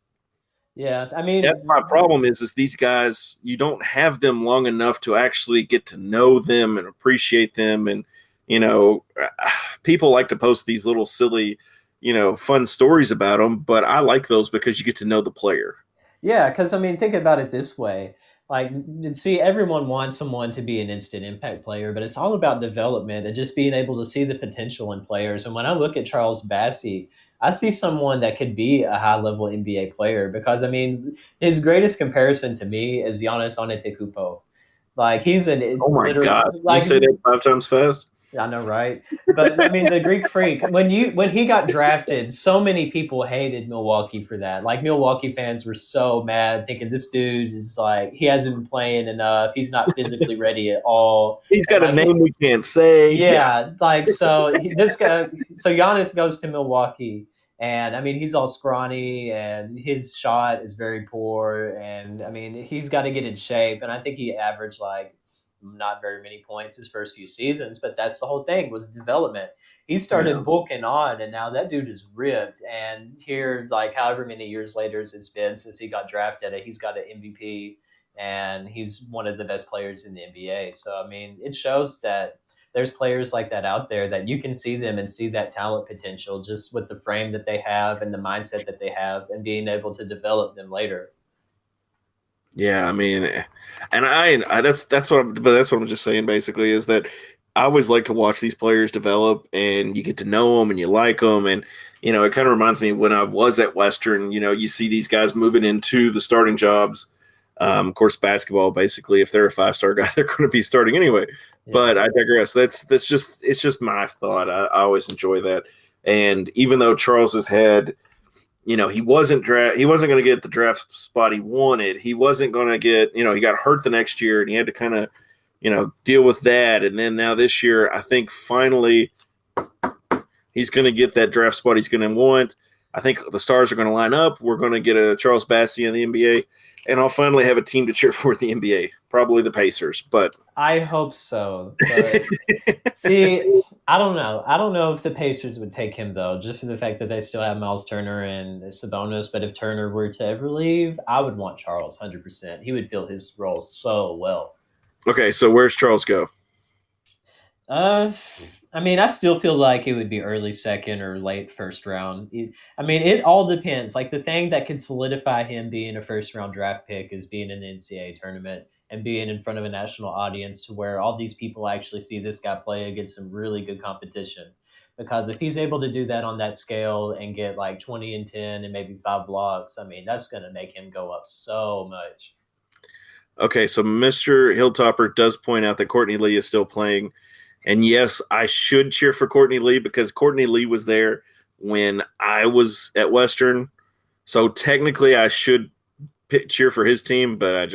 Yeah, I mean, that's my problem is these guys, you don't have them long enough to actually get to know them and appreciate them. And, you know, people like to post these little silly, you know, fun stories about them, but I like those because you get to know the player. Yeah, because, I mean, think about it this way. Like, see, everyone wants someone to be an instant impact player, but it's all about development and just being able to see the potential in players. And when I look at Charles Bassey, I see someone that could be a high-level NBA player because, I mean, his greatest comparison to me is Giannis Antetokounmpo. Like, he's an... Oh, my God. Like, you say that 5 times fast? I know, right? But I mean, the Greek Freak when he got drafted, so many people hated Milwaukee for that. Like Milwaukee fans were so mad, thinking this dude is like he hasn't been playing enough. He's not physically ready at all. He's And got a like, name we can't say. Yeah. yeah, like so this guy, so Giannis goes to Milwaukee, and I mean he's all scrawny, and his shot is very poor, and I mean he's got to get in shape, and I think he averaged like not very many points his first few seasons, but that's the whole thing was development. He Yeah. started booking on, and now that dude is ripped. And here, like however many years later it's been since he got drafted, he's got an MVP, and he's one of the best players in the NBA. So I mean, it shows that there's players like that out there that you can see them and see that talent potential just with the frame that they have and the mindset that they have and being able to develop them later. Yeah, I mean, and I that's what I'm just saying basically is that I always like to watch these players develop, and you get to know them and you like them, and it kind of reminds me when I was at Western. You see these guys moving into the starting jobs. Of course, basketball basically, if they're a 5-star guy, they're going to be starting anyway. Yeah. But I digress. It's just my thought. I always enjoy that, and even though Charles has had he wasn't going to get the draft spot he wanted. He wasn't going to get, he got hurt the next year and he had to kind of, deal with that. And then now this year, I think finally he's going to get that draft spot he's going to want. I think the stars are going to line up. We're going to get a Charles Bassey in the NBA, and I'll finally have a team to cheer for in the NBA. Probably the Pacers, but I hope so. But see, I don't know. I don't know if the Pacers would take him though, just for the fact that they still have Miles Turner and Sabonis. But if Turner were to ever leave, I would want Charles 100%. He would fill his role so well. Okay, so where's Charles go? I mean, I still feel like it would be early second or late first round. I mean, it all depends. Like the thing that could solidify him being a first round draft pick is being in the NCAA tournament and being in front of a national audience to where all these people actually see this guy play against some really good competition. Because if he's able to do that on that scale and get like 20 and 10 and maybe 5 blocks, I mean, that's going to make him go up so much. Okay, so Mr. Hilltopper does point out that Courtney Lee is still playing. And yes, I should cheer for Courtney Lee because Courtney Lee was there when I was at Western. So technically I should cheer for his team, but I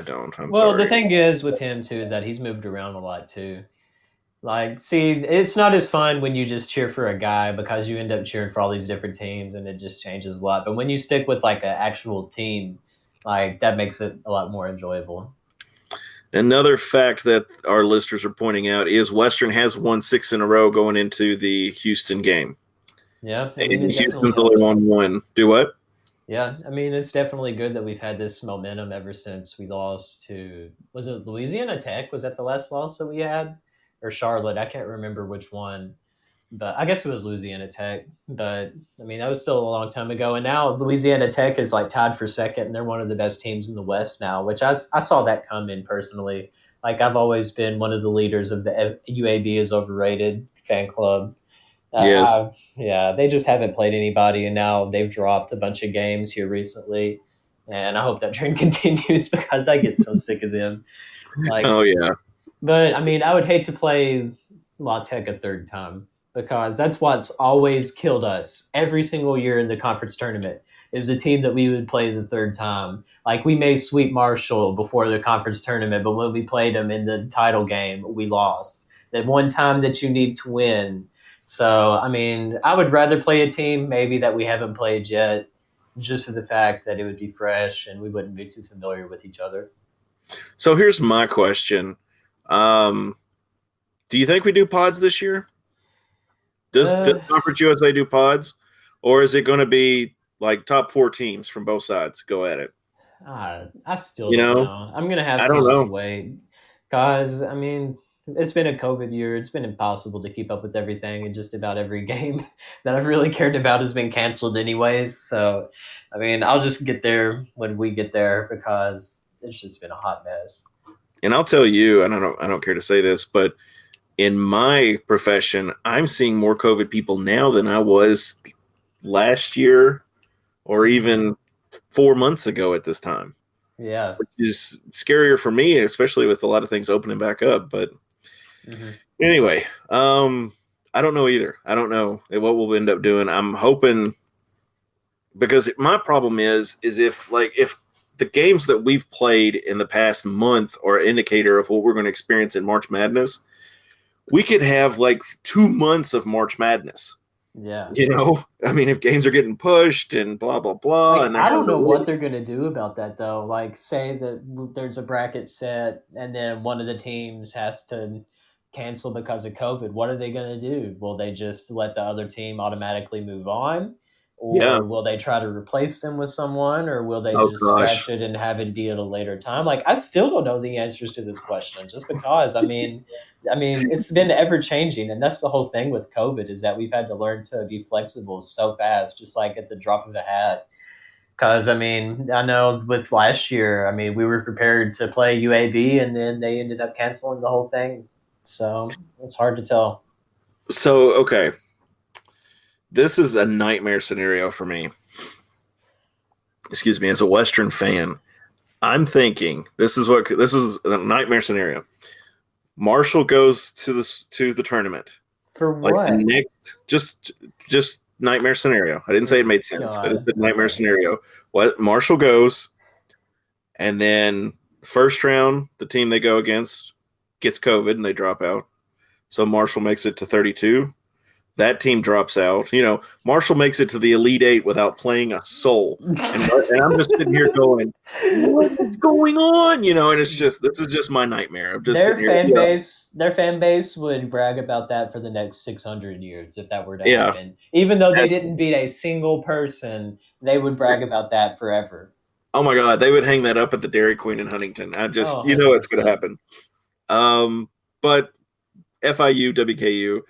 don't. I'm Well, sorry. the thing is with him too is that he's moved around a lot too. Like, see, it's not as fun when you just cheer for a guy because you end up cheering for all these different teams and it just changes a lot. But when you stick with like an actual team, like that makes it a lot more enjoyable. Another fact that our listeners are pointing out is Western has won 6 in a row going into the Houston game. Yeah, I mean, And it definitely Houston's only helps. won one. Do what? Yeah, I mean, it's definitely good that we've had this momentum ever since we lost to, was it Louisiana Tech? Was that the last loss that we had? Or Charlotte? I can't remember which one. But I guess it was Louisiana Tech. But I mean, that was still a long time ago. And now Louisiana Tech is like tied for second, and they're one of the best teams in the West now, which I saw that come in personally. Like I've always been one of the leaders of the UAB is overrated fan club. Yes. Yeah, they just haven't played anybody, and now they've dropped a bunch of games here recently. And I hope that trend continues because I get so sick of them. Like, Oh, yeah. but I mean, I would hate to play La Tech a third time because that's what's always killed us every single year in the conference tournament is the team that we would play the third time. Like we may sweep Marshall before the conference tournament, but when we played them in the title game, we lost. That one time that you need to win. So, I mean, I would rather play a team maybe that we haven't played yet just for the fact that it would be fresh and we wouldn't be too familiar with each other. So here's my question. Do you think we do pods this year? Does Conference USA do pods? Or is it going to be like top 4 teams from both sides go at it? I still don't know. I'm going to have to just wait because, I mean, it's been a COVID year. It's been impossible to keep up with everything, and just about every game that I've really cared about has been canceled anyways. So, I mean, I'll just get there when we get there because it's just been a hot mess. And I'll tell you, and I don't care to say this, but in my profession, I'm seeing more COVID people now than I was last year or even 4 months ago at this time. Yeah. Which is scarier for me, especially with a lot of things opening back up. But Anyway, I don't know either. I don't know what we'll end up doing. I'm hoping, because my problem is if the games that we've played in the past month are an indicator of what we're going to experience in March Madness, we could have like 2 months of March Madness. Yeah. I mean, if games are getting pushed and blah blah blah, Like, and they're I don't having to know what wait. they're going to do about that, though. Like, say that there's a bracket set and then one of the teams has to cancel because of COVID. What are they going to do? Will they just let the other team automatically move on? Yeah. Or will they try to replace them with someone? Or will they Oh just gosh. scratch it and have it be at a later time? Like, I still don't know the answers to this question just because, I mean, it's been ever changing. And that's the whole thing with COVID is that we've had to learn to be flexible so fast, just like at the drop of a hat. Because, I mean, I know with last year, I mean, we were prepared to play UAB and then they ended up canceling the whole thing. So it's hard to tell. So okay, this is a nightmare scenario for me. Excuse me, as a Western fan, I'm thinking this is a nightmare scenario. Marshall goes to the tournament. For Like the what? next, just nightmare scenario. I didn't say it Oh, made sense. I just God. said nightmare Okay. scenario. What Marshall goes, and then first round, the team they go against gets COVID and they drop out. So Marshall makes it to 32. That team drops out. Marshall makes it to the Elite Eight without playing a soul, and I'm just sitting here going, "What is going on?" And it's just this is just my nightmare. I'm just their sitting here. fan Yeah, base their fan base would brag about that for the next 600 years if that were to yeah. happen. Even though they didn't beat a single person, they would brag about that forever. Oh my God, they would hang that up at the Dairy Queen in Huntington. Oh, It's going to 100%. happen. But FIU, WKU,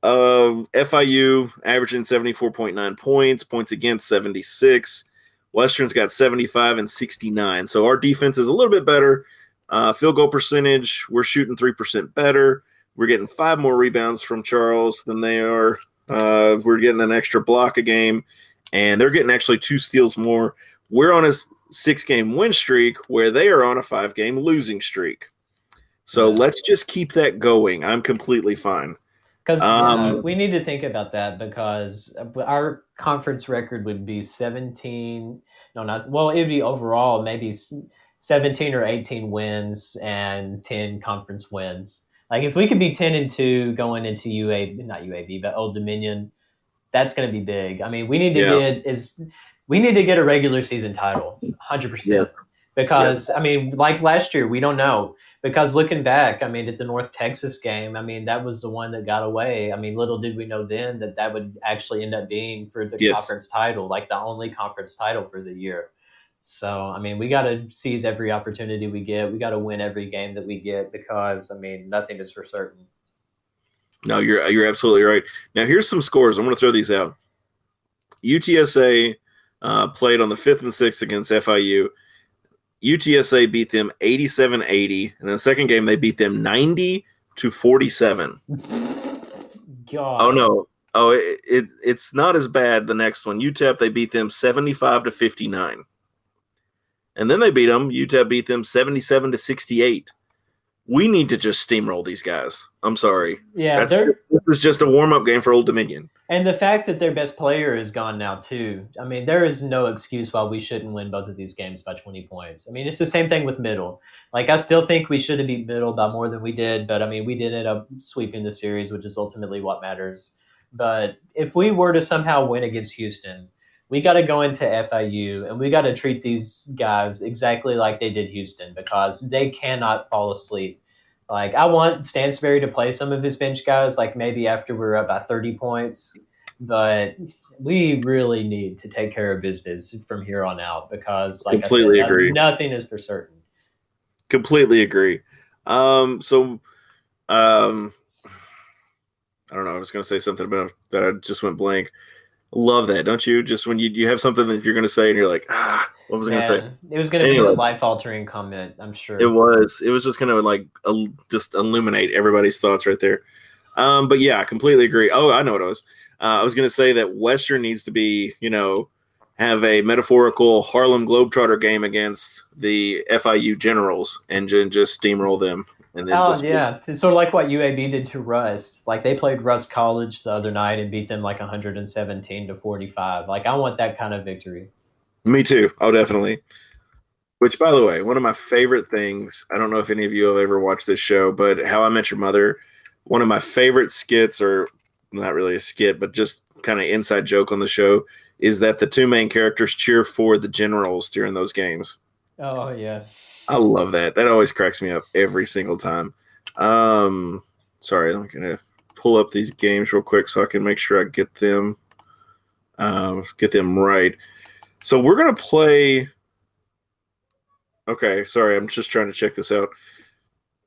FIU averaging 74.9 points, points against 76. Western's got 75 and 69. So our defense is a little bit better. Field goal percentage, we're shooting 3% better. We're getting 5 more rebounds from Charles than they are. We're getting an extra block a game, and they're getting actually 2 steals more. We're on a 6-game win streak where they are on a 5-game losing streak. So Yeah. let's just keep that going. I'm completely fine. Because Um, we need to think about that because our conference record would be 17. No, not well. It would be overall maybe 17 or 18 wins and 10 conference wins. Like if we could be 10-2 going into not UAB, but Old Dominion, that's going to be big. I mean, yeah. we need to get a regular season title, Yes. 100%. Yes. Because I mean, like last year, we don't know. Because looking back, I mean, at the North Texas game, I mean, that was the one that got away. I mean, little did we know then that that would actually end up being for the Yes. conference title, like the only conference title for the year. So, I mean, we got to seize every opportunity we get. We got to win every game that we get because, I mean, nothing is for certain. No, you're absolutely right. Now here's some scores. I'm going to throw these out. UTSA played on the 5th and 6th against FIU. UTSA beat them 87-80, and in the second game they beat them 90-47. Oh God. no. Oh, it's not as bad. The next one, UTEP, they beat them 75-59, and then they beat them. UTEP beat them 77-68. We need to just steamroll these guys. I'm sorry. Yeah, This is just a warm up game for Old Dominion. and the fact that their best player is gone now too. I mean, there is no excuse why we shouldn't win both of these games by 20 points. I mean, it's the same thing with Middle. Like I still think we should have beat Middle by more than we did, but I mean, we did end up sweeping the series, which is ultimately what matters. But if we were to somehow win against Houston, we got to go into FIU and we got to treat these guys exactly like they did Houston because they cannot fall asleep. Like I want Stansberry to play some of his bench guys, like maybe after we're up by 30 points. But we really need to take care of business from here on out because, like I said, Completely agree. nothing is for certain. Completely agree. So I don't know. I was going to say something about that. I just went blank. Love that, don't you? Just when you have something that you're going to say and you're like, what was I going to say? Man, it was going to be a Anyway, life altering comment, I'm it sure. was. It was just going to just illuminate everybody's thoughts right there. But yeah, I completely agree. Oh, I know what it was. I was going to say that Western needs to be, have a metaphorical Harlem Globetrotter game against the FIU Generals and just steamroll them. and then Oh yeah, it's sort of like what UAB did to Rust. Like they played Rust College the other night and beat them like 117-45. Like I want that kind of victory. Me too. Oh, definitely. Which, by the way, one of my favorite things, I don't know if any of you have ever watched this show, but How I Met Your Mother, one of my favorite skits, or not really a skit, but just kind of inside joke on the show, is that the two main characters cheer for the generals during those games. Oh yeah. I love that. That always cracks me up every single time. Sorry, I'm going to pull up these games real quick so I can make sure I get them right. So we're going to play. Okay, sorry, I'm just trying to check this out.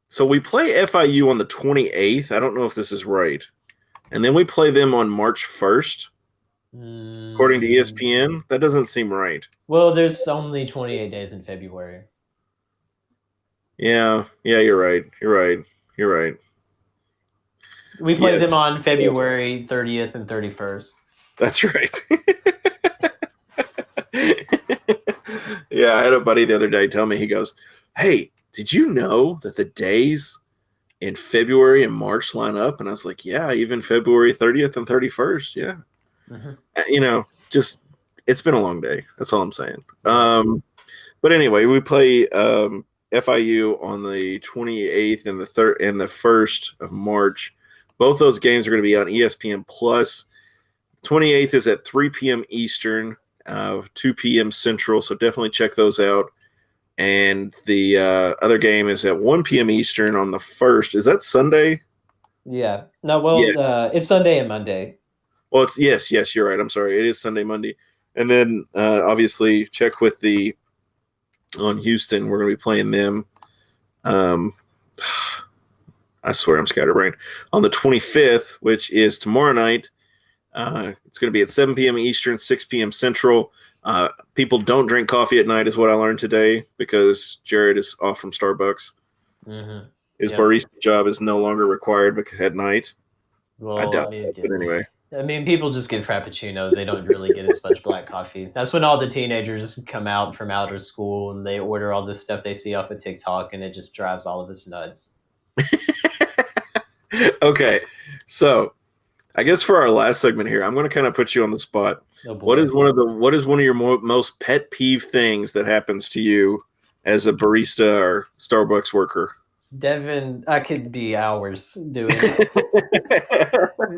So we play FIU on the 28th. I don't know if this is right. And then we play them on March 1st. According to ESPN, that doesn't seem right. Well, there's only 28 days in February. Yeah, you're right. You're right. We played them on February 30th and 31st. That's right. Yeah, I had a buddy the other day tell me, he goes, "Hey, did you know that the days in February and March line up?" And I was like, "Yeah, even February 30th and 31st. Yeah." Mm-hmm. Just it's been a long day. That's all I'm saying. But anyway, we play FIU on the 28th and the 1st of March. Both those games are going to be on ESPN Plus. 28th is at 3 p.m. Eastern, 2 p.m. Central, so definitely check those out. And the other game is at 1 p.m. Eastern on the 1st. Is that Sunday? Yeah. No, well, yeah. It's Sunday and Monday. Well, it's yes, you're right. I'm sorry. It is Sunday, Monday. And then obviously check with on Houston. We're going to be playing them. I swear I'm scatterbrained. On the 25th, which is tomorrow night, it's going to be at 7 p.m. Eastern, 6 p.m. Central. People don't drink coffee at night is what I learned today because Jared is off from Starbucks. Mm-hmm. His barista job is no longer required at night. Well, I doubt that, but anyway. I mean, people just get frappuccinos. They don't really get as much black coffee. That's when all the teenagers come out from out of school and they order all this stuff they see off of TikTok, and it just drives all of us nuts. Okay, so I guess for our last segment here, I'm going to kind of put you on the spot. Oh boy. What is one of your most pet peeve things that happens to you as a barista or Starbucks worker? Devin, I could be hours doing it.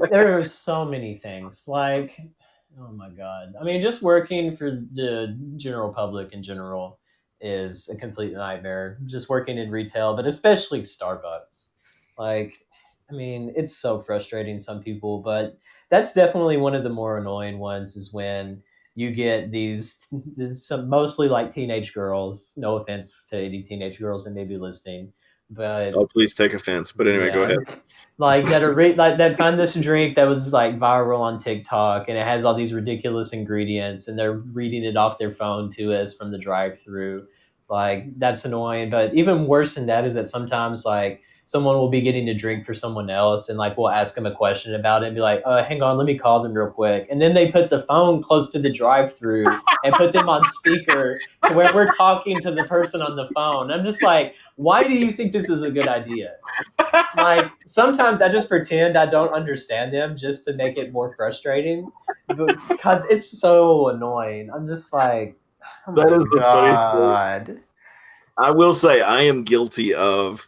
There are so many things. Like, oh my God. I mean, just working for the general public in general is a complete nightmare. Just working in retail, but especially Starbucks. Like, I mean, it's so frustrating some people, but that's definitely one of the more annoying ones is when you get some mostly like teenage girls. No offense to any teenage girls that may be listening. But please take offense. But anyway, go ahead. Like that are that find this drink that was like viral on TikTok and it has all these ridiculous ingredients and they're reading it off their phone to us from the drive-through. Like that's annoying. But even worse than that is that sometimes like someone will be getting a drink for someone else and like we'll ask them a question about it and be like, hang on, let me call them real quick. And then they put the phone close to the drive-through and put them on speaker to where we're talking to the person on the phone. I'm just like, why do you think this is a good idea? Like sometimes I just pretend I don't understand them just to make it more frustrating because it's so annoying. I'm just like, oh that is the funniest thing. I will say I am guilty of.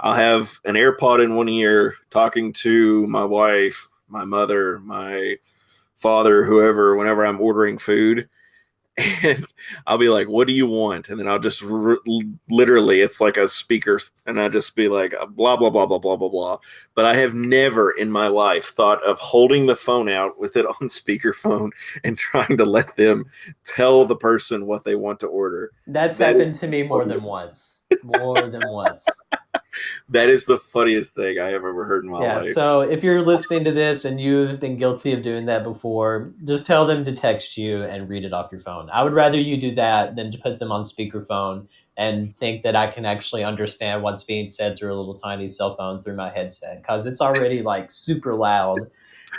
I'll have an AirPod in one ear talking to my wife, my mother, my father, whoever, whenever I'm ordering food. And I'll be like, "What do you want?" And then I'll just literally, it's like a speaker. And I'll just be like, blah, blah, blah, blah, blah, blah, blah. But I have never in my life thought of holding the phone out with it on speakerphone and trying to let them tell the person what they want to order. That's happened to me more than once. More than once. That is the funniest thing I have ever heard in my life. So if you're listening to this and you've been guilty of doing that before, just tell them to text you and read it off your phone. I would rather you do that than to put them on speakerphone and think that I can actually understand what's being said through a little tiny cell phone through my headset because it's already like super loud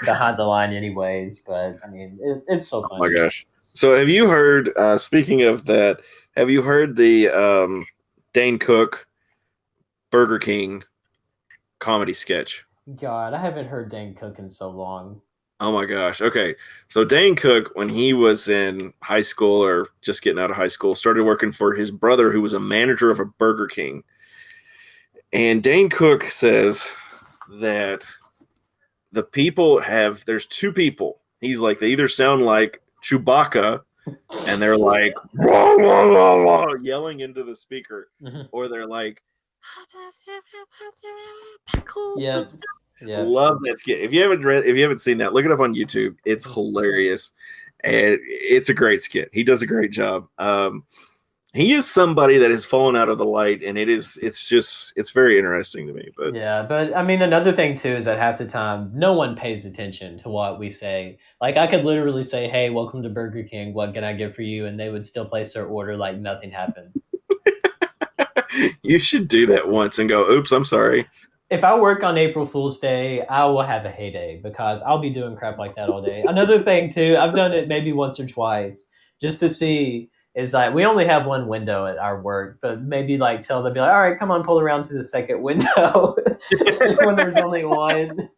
behind the line anyways. But I mean, it's so funny. Oh my gosh. So have you heard, speaking of that, have you heard the Dane Cook Burger King comedy sketch. God, I haven't heard Dane Cook in so long. Oh my gosh. Okay. So Dane Cook, when he was in high school or just getting out of high school, started working for his brother who was a manager of a Burger King. And Dane Cook says that there's two people. He's like, they either sound like Chewbacca and they're like wah, wah, wah, wah, yelling into the speaker, or they're like, Yeah. Yeah. love that skit. If you haven't seen that, look it up on YouTube. It's hilarious, and it's a great skit. He does a great job. He is somebody that has fallen out of the light, and it's very interesting to me. But Yeah, but I mean, another thing too is that half the time, no one pays attention to what we say. Like, I could literally say, "Hey, welcome to Burger King. What can I get for you?" And they would still place their order like nothing happened. you should do that once and go, "Oops, I'm sorry." If I work on April Fool's Day, I will have a heyday because I'll be doing crap like that all day. Another thing too, I've done it maybe once or twice just to see. Is like we only have one window at our work, but maybe like tell them, be like, all right, come on, pull around to the second window when there's only one.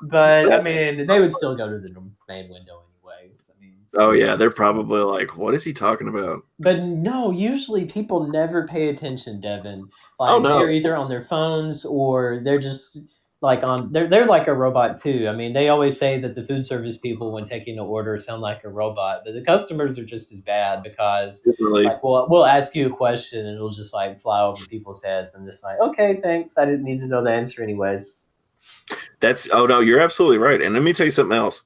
But I mean, they would still go to the main window anyways. I mean, Oh yeah, they're probably like, "What is he talking about?" but no, usually people never pay attention, Devin. Oh Like no, they're either on their phones or they're just like on they're like a robot too. I mean, they always say that the food service people when taking an order sound like a robot, but the customers are just as bad because definitely. like we'll ask you a question and it'll just like fly over people's heads and just like, okay, thanks. I didn't need to know the answer anyways. Oh no, you're absolutely right. And let me tell you something else.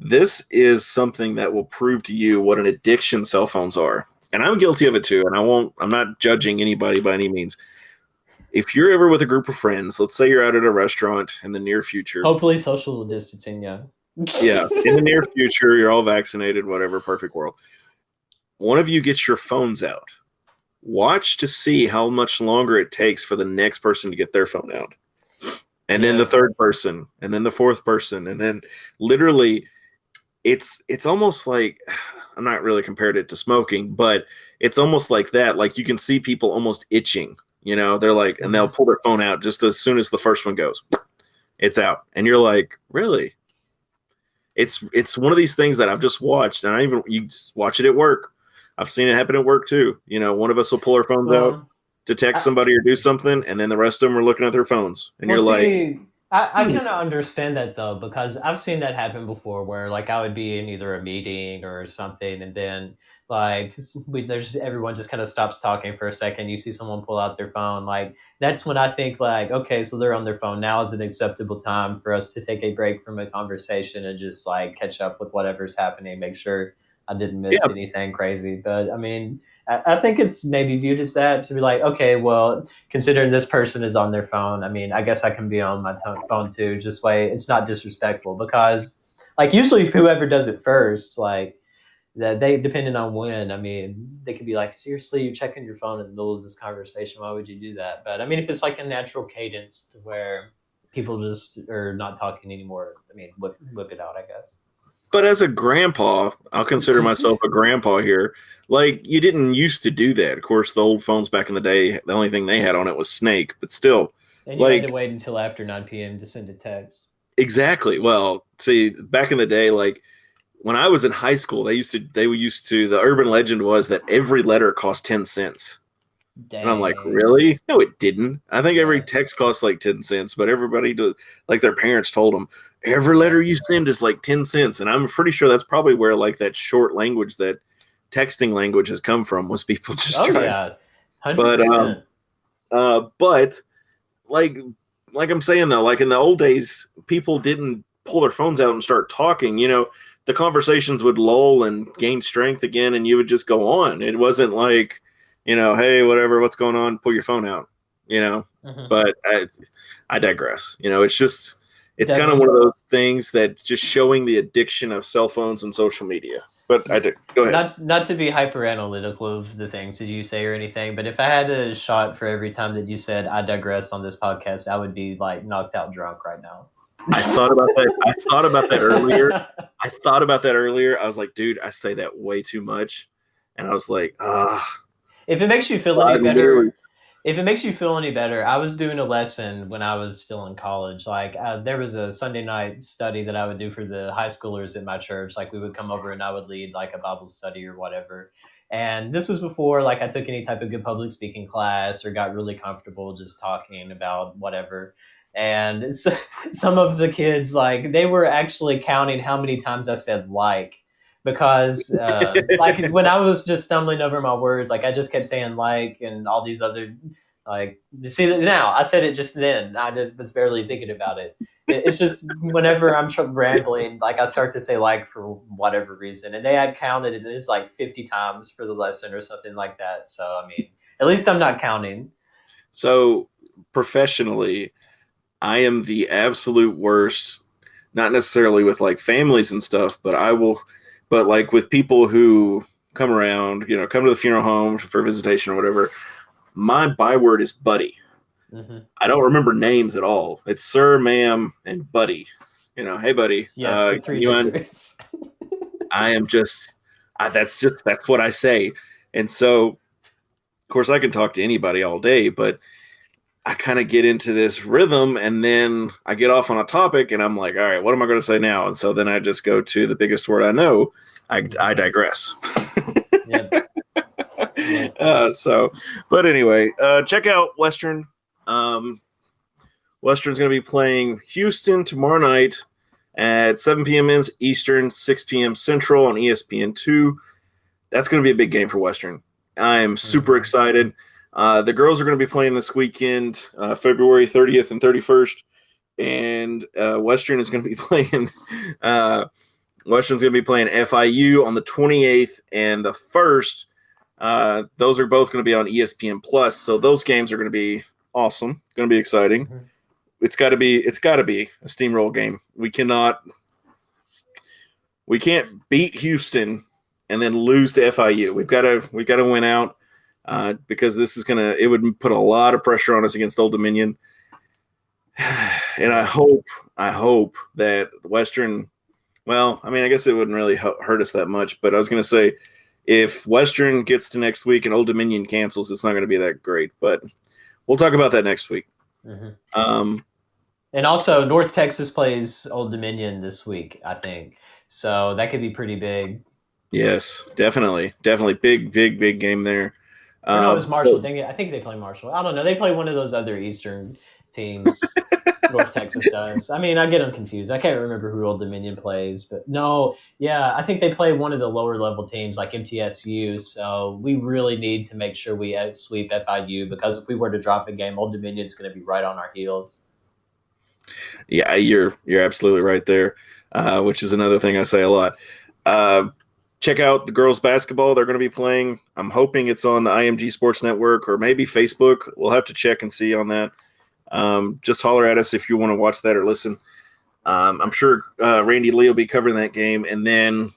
This is something that will prove to you what an addiction cell phones are. And I'm guilty of it too. And I'm not judging anybody by any means. If you're ever with a group of friends, let's say you're out at a restaurant in the near future. Hopefully social distancing, yeah. Yeah. In the near future, you're all vaccinated, whatever, perfect world. One of you gets your phones out. Watch to see how much longer it takes for the next person to get their phone out. And then the third person, and then the fourth person, and then literally it's almost like, I'm not really compared it to smoking, but it's almost like that. Like you can see people almost itching, they're like, and they'll pull their phone out just as soon as the first one goes, it's out. And you're like, really? It's one of these things that I've just watched, and you just watch it at work. I've seen it happen at work too. One of us will pull our phones out to text somebody or do something, and then the rest of them are looking at their phones. And you're like, I kind of understand that though, because I've seen that happen before where like I would be in either a meeting or something, and then like there's everyone just kind of stops talking for a second. You see someone pull out their phone. Like that's when I think like, okay, so they're on their phone. Now is an acceptable time for us to take a break from a conversation and just like catch up with whatever's happening, make sure I didn't miss anything crazy. But I mean, I think it's maybe viewed as that to be like, okay, well, considering this person is on their phone, I mean, I guess I can be on my phone too. Just way it's not disrespectful because, like, usually whoever does it first, like, that they depending on when. I mean, they could be like, seriously, you're checking your phone in the middle of this conversation. Why would you do that? But I mean, if it's like a natural cadence to where people just are not talking anymore, I mean, whip it out, I guess. But as a grandpa, I'll consider myself a grandpa here. Like, you didn't used to do that. Of course, the old phones back in the day, the only thing they had on it was Snake. But still, and you had to wait until after 9 p.m. to send a text. Exactly. Well, see, back in the day, like when I was in high school, the urban legend was that every letter cost 10 cents. Dang. And I'm like, really? No, it didn't. I think every text costs like 10 cents, but everybody does, like their parents told them, every letter you send is like 10 cents. And I'm pretty sure that's probably where like that short language, that texting language has come from, was people just trying. Yeah, 100%. But like I'm saying though, like in the old days, people didn't pull their phones out and start talking. The conversations would lull and gain strength again, and you would just go on. It wasn't like, hey, whatever, what's going on? Pull your phone out, Mm-hmm. But I digress. It's kind of one of those things that just showing the addiction of cell phones and social media. But go ahead. Not to be hyper analytical of the things that you say or anything, but if I had a shot for every time that you said I digress on this podcast, I would be like knocked out drunk right now. I thought about that earlier. I was like, dude, I say that way too much. And I was like, If it makes you feel any better, If it makes you feel any better, I was doing a lesson when I was still in college. Like there was a Sunday night study that I would do for the high schoolers at my church. Like we would come over and I would lead like a Bible study or whatever. And this was before like I took any type of good public speaking class or got really comfortable just talking about whatever. And some of the kids like they were actually counting how many times I said like because like when I was just stumbling over my words, like I just kept saying like and all these other like you see that now. I said it just then. Was barely thinking about it. It's just whenever I'm rambling, like I start to say like for whatever reason, and they had counted it. It's like 50 times for the lesson or something like that. So I mean, at least I'm not counting. So professionally, I am the absolute worst. Not necessarily with like families and stuff, but but like with people who come around, come to the funeral home for visitation or whatever. My byword is buddy. Mm-hmm. I don't remember names at all. It's sir, ma'am, and buddy. Hey buddy. Yes, the three genders. I am that's what I say. And so, of course, I can talk to anybody all day, but I kind of get into this rhythm and then I get off on a topic and I'm like, all right, what am I going to say now? And so then I just go to the biggest word I know. I digress. Yep. But anyway, check out Western. Western's going to be playing Houston tomorrow night at 7 p.m. Eastern, 6 p.m. Central on ESPN2. That's going to be a big game for Western. I am super excited. The girls are going to be playing this weekend, February 30th and 31st, and Western is going to be playing. Western's going to be playing FIU on the 28th and the 1st. Those are both going to be on ESPN Plus, so those games are going to be awesome. Going to be exciting. Mm-hmm. It's got to be a steamroll game. We can't beat Houston and then lose to FIU. We've got to win out because it would put a lot of pressure on us against Old Dominion. And I hope that Western. Well, I mean, I guess it wouldn't really hurt us that much, but I was going to say if Western gets to next week and Old Dominion cancels, it's not going to be that great. But we'll talk about that next week. Mm-hmm. And also, North Texas plays Old Dominion this week, I think. So that could be pretty big. Yes, definitely. Big game there. No, it was Marshall. Dang it. I think they play Marshall. I don't know. They play one of those other Eastern teams. North Texas does. I mean, I get them confused. I can't remember who Old Dominion plays, but no, yeah, I think they play one of the lower level teams like MTSU. So we really need to make sure we sweep FIU because if we were to drop a game, Old Dominion's going to be right on our heels. Yeah, you're absolutely right there, which is another thing I say a lot. Check out the girls basketball. They're going to be playing. I'm hoping it's on the IMG Sports Network or maybe Facebook. We'll have to check and see on that. Just holler at us if you want to watch that or listen. I'm sure Randy Lee will be covering that game, and then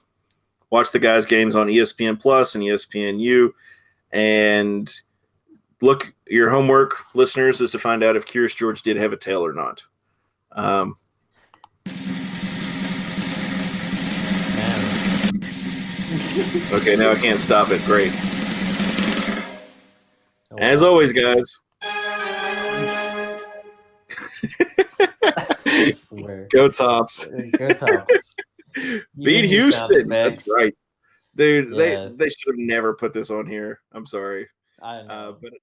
watch the guys' games on ESPN Plus and ESPNU. And look, your homework, listeners, is to find out if Curious George did have a tail or not. Okay, now I can't stop it. Great. Oh, as always, guys. I swear. Go Tops. Go Tops. Beat Houston. That's right. Dude, yes. they should have never put this on here. I'm sorry. I know. But